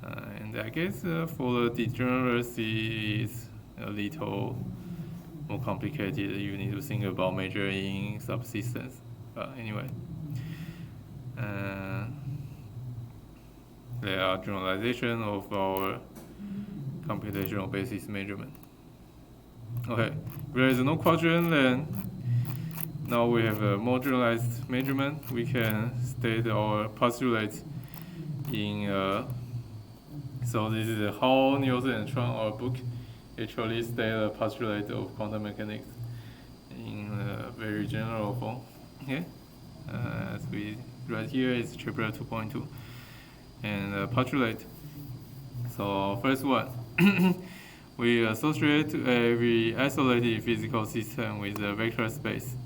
And I guess for the degeneracy, it's a little more complicated. You need to think about measuring subsystems. But anyway, there are generalization of our computational basis measurement. Okay, if there is no question, then now we have a more generalized measurement. We can state our postulate in so this is how Han-Hsuan and Tran, our book, actually state a postulate of quantum mechanics. in a very general form. Okay, as we write here is chapter 2.2, and postulate. So first one, we associate every isolated physical system with a vector space.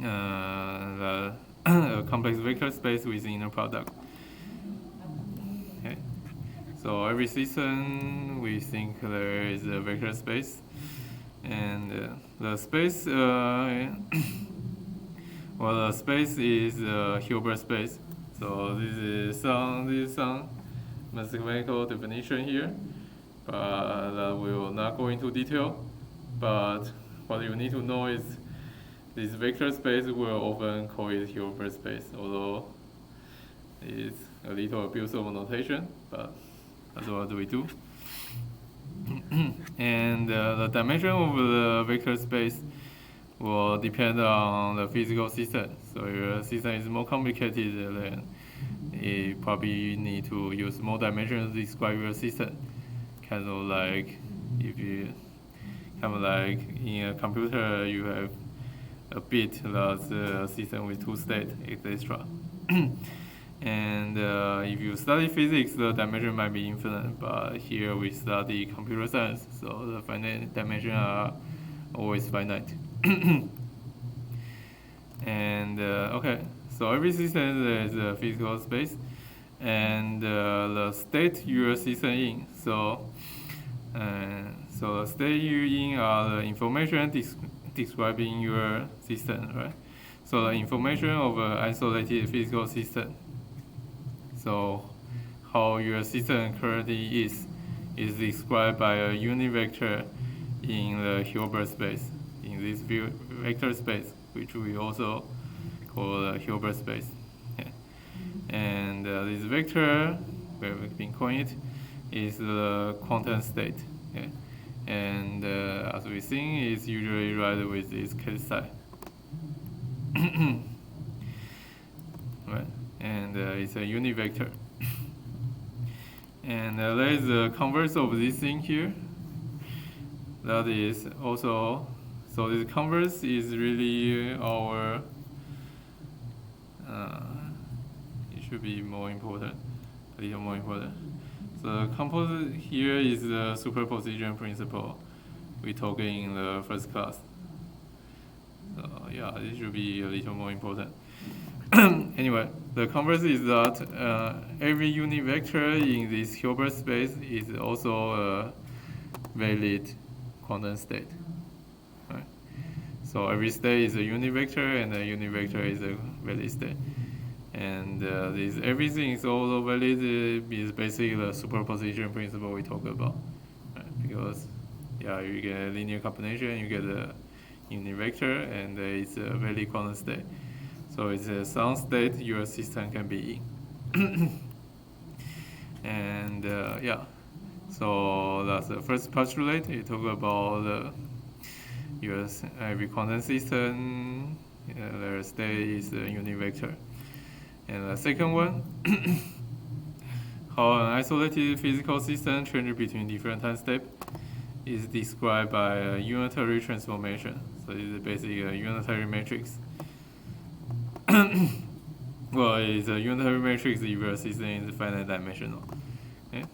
A complex vector space with inner product. Okay. So every system we think there is a vector space, and the space, well, the space is a Hilbert space. So this is some mathematical definition here, but that we will not go into detail. But what you need to know is this vector space will often call it Hilbert space, although it's a little abuse of notation, but that's what we do. And the dimension of the vector space will depend on the physical system. So if your system is more complicated, then you probably need to use more dimensions to describe your system. Kind of like in a computer, you have a bit that's a system with two states, etc. And if you study physics, the dimension might be infinite, but here we study computer science, so the finite dimensions are always finite. And okay, so every system is a physical space, and the state your system in. So the state you're in are the information describing your system, right? So the information of an isolated physical system. So how your system currently is described by a unit vector in the Hilbert space, in this vector space, which we also call the Hilbert space. Okay. And this vector, where we've been calling it, is the quantum state. Okay. And as we've seen, it's usually right with this case psi. Right. And it's a unit vector. And there is the converse of this thing here. That is also, so this converse is really our, it should be more important, a little more important. The composite here is the superposition principle we talked in the first class. So yeah, this should be a little more important. Anyway, the converse is that every unit vector in this Hilbert space is also a valid quantum state. Right? So every state is a unit vector, and a unit vector is a valid state. And this everything is also valid is basically the superposition principle we talk about. Right? Because yeah, you get a linear combination, you get a unit vector, and it's a valid quantum state. So it's some state your system can be in. And yeah, so that's the first postulate. You talk about your every quantum system, their state is a unit vector. And the second one, how an isolated physical system changes between different time steps is described by a unitary transformation. So this is basically a unitary matrix. Well, it's a unitary matrix if your system is finite dimensional. Okay?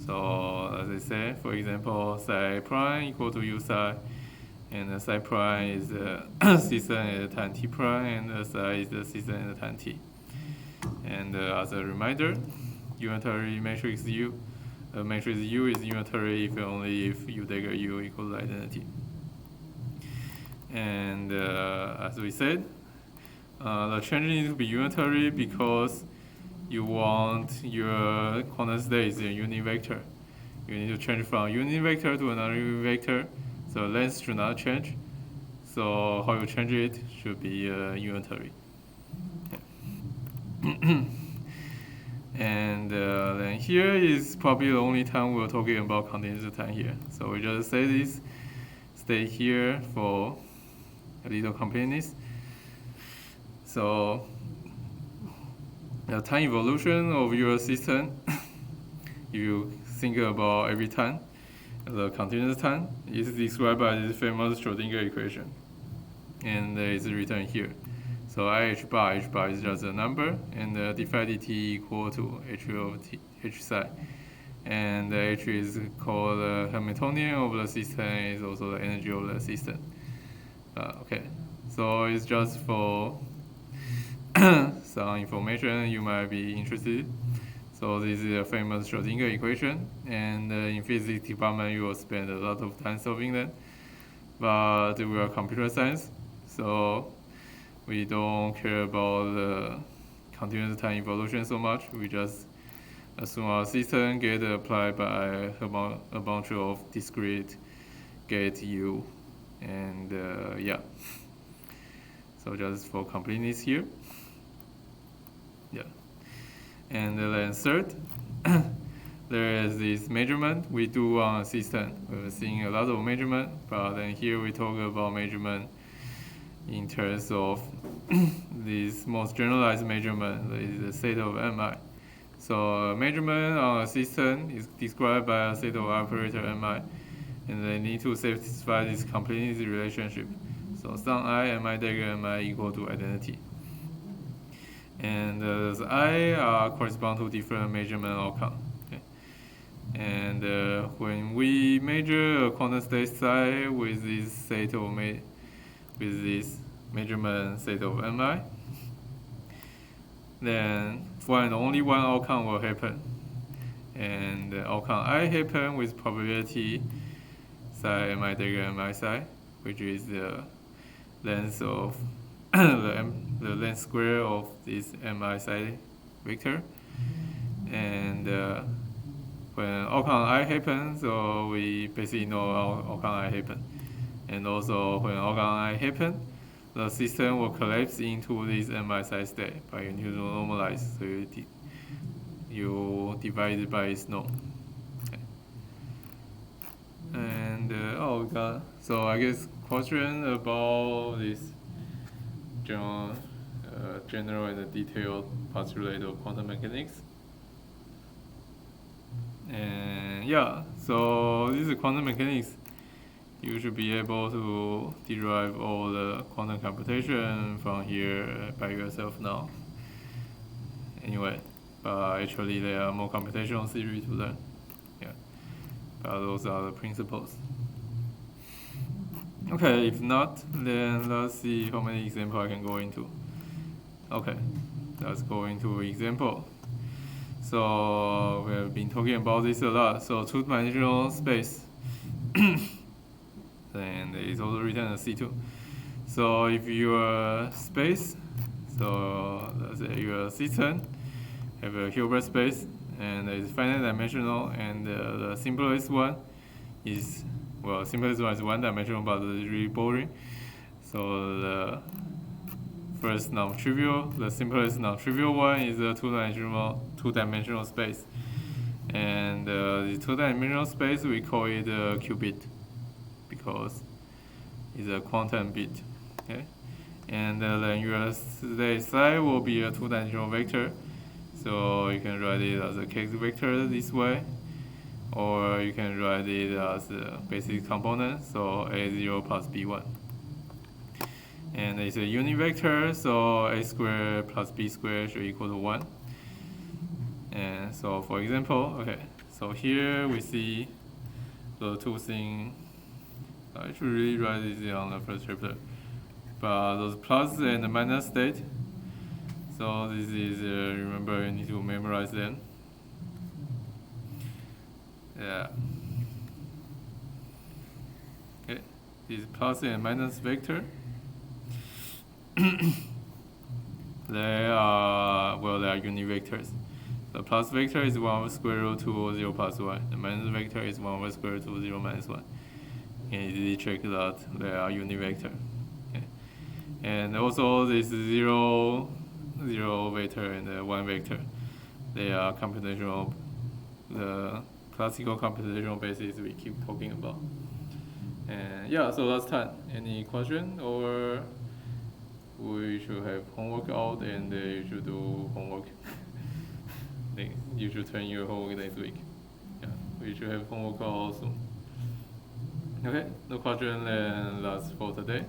So as I said, for example, psi prime equal to u psi, and psi prime is the system at time t prime, and psi is the system at time t. And as a reminder, unitary matrix U, matrix U is unitary if only if U dagger U equals identity. And as we said, the change needs to be unitary because you want your quantum state is a unit vector. You need to change from unit vector to another unit vector, so length should not change. So how you change it should be unitary. And then here is probably the only time we're talking about continuous time here. So we just say this, stay here for a little completeness. So the time evolution of your system, if you think about every time, the continuous time is described by this famous Schrodinger equation, and it's written here. So h bar is just a number, and dphi dt equal to h of t, h psi. And h is called the Hamiltonian of the system, is also the energy of the system. Okay, so it's just for some information you might be interested. So this is a famous Schrodinger equation, and in physics department you will spend a lot of time solving them. But we are computer science, so we don't care about the continuous time evolution so much. We just assume our system get applied by a bunch of discrete gate U, and yeah. So just for completeness here. Yeah. And then third, there is this measurement we do on a system. We're seeing a lot of measurement, but then here we talk about measurement in terms of this most generalized measurement, is the set of mi. So a measurement on a system is described by a set of operator mi, and they need to satisfy this completeness relationship. So some I mi dagger mi equal to identity. And the I correspond to different measurement outcome. Okay. And when we measure a quantum state psi with this set of with this measurement set of mi, then one only one outcome will happen, and the outcome I happen with probability psi mi dagger mi psi, which is the length of the length square of this mi psi vector. And when outcome I happens, so we basically know outcome I happen. And also when outcome I happen, the system will collapse into this mi psi state by you need to normalize. So you divide it by its norm. Okay. And oh god, so I guess question about this general and detailed postulate of quantum mechanics. And yeah, so this is quantum mechanics. You should be able to derive all the quantum computation from here by yourself now. Anyway, but actually there are more computational theory to learn. Yeah, but those are the principles. Okay, if not, then let's see how many examples I can go into. Okay, let's go into example. So we have been talking about this a lot. So two-dimensional space, and it's also written as C2. So if your space, so let's say your system have a Hilbert space, and it's finite dimensional, and the simplest one is, well, simplest one is one dimensional, but it's really boring. So the first non-trivial, the simplest non-trivial one is a two-dimensional space. And the two-dimensional space, we call it a qubit because it's a quantum bit. Okay, and then your state psi will be a two-dimensional vector. So you can write it as a kx vector this way, or you can write it as a basic component, so a0 plus b1. And it's a unit vector, so a squared plus b squared should equal to 1. And so for example, okay, so here we see the two things. I should really write this on the first chapter. But those plus and minus state, so this is, remember, you need to memorize them. Yeah. Okay, this plus and minus vector. They are unit vectors. The plus vector is 1 over square root 2 over 0 plus 1. The minus vector is 1 over square root 2 0 minus 1. You can easily check that they are unit vector. Okay. And also this 0 vector and 1 vector, they are computational, the classical computational basis we keep talking about. And yeah, so that's time. Any question, or we should have homework out and you should do homework? You should turn your homework next week. Yeah, we should have homework out soon. Okay, no question, and that's for today.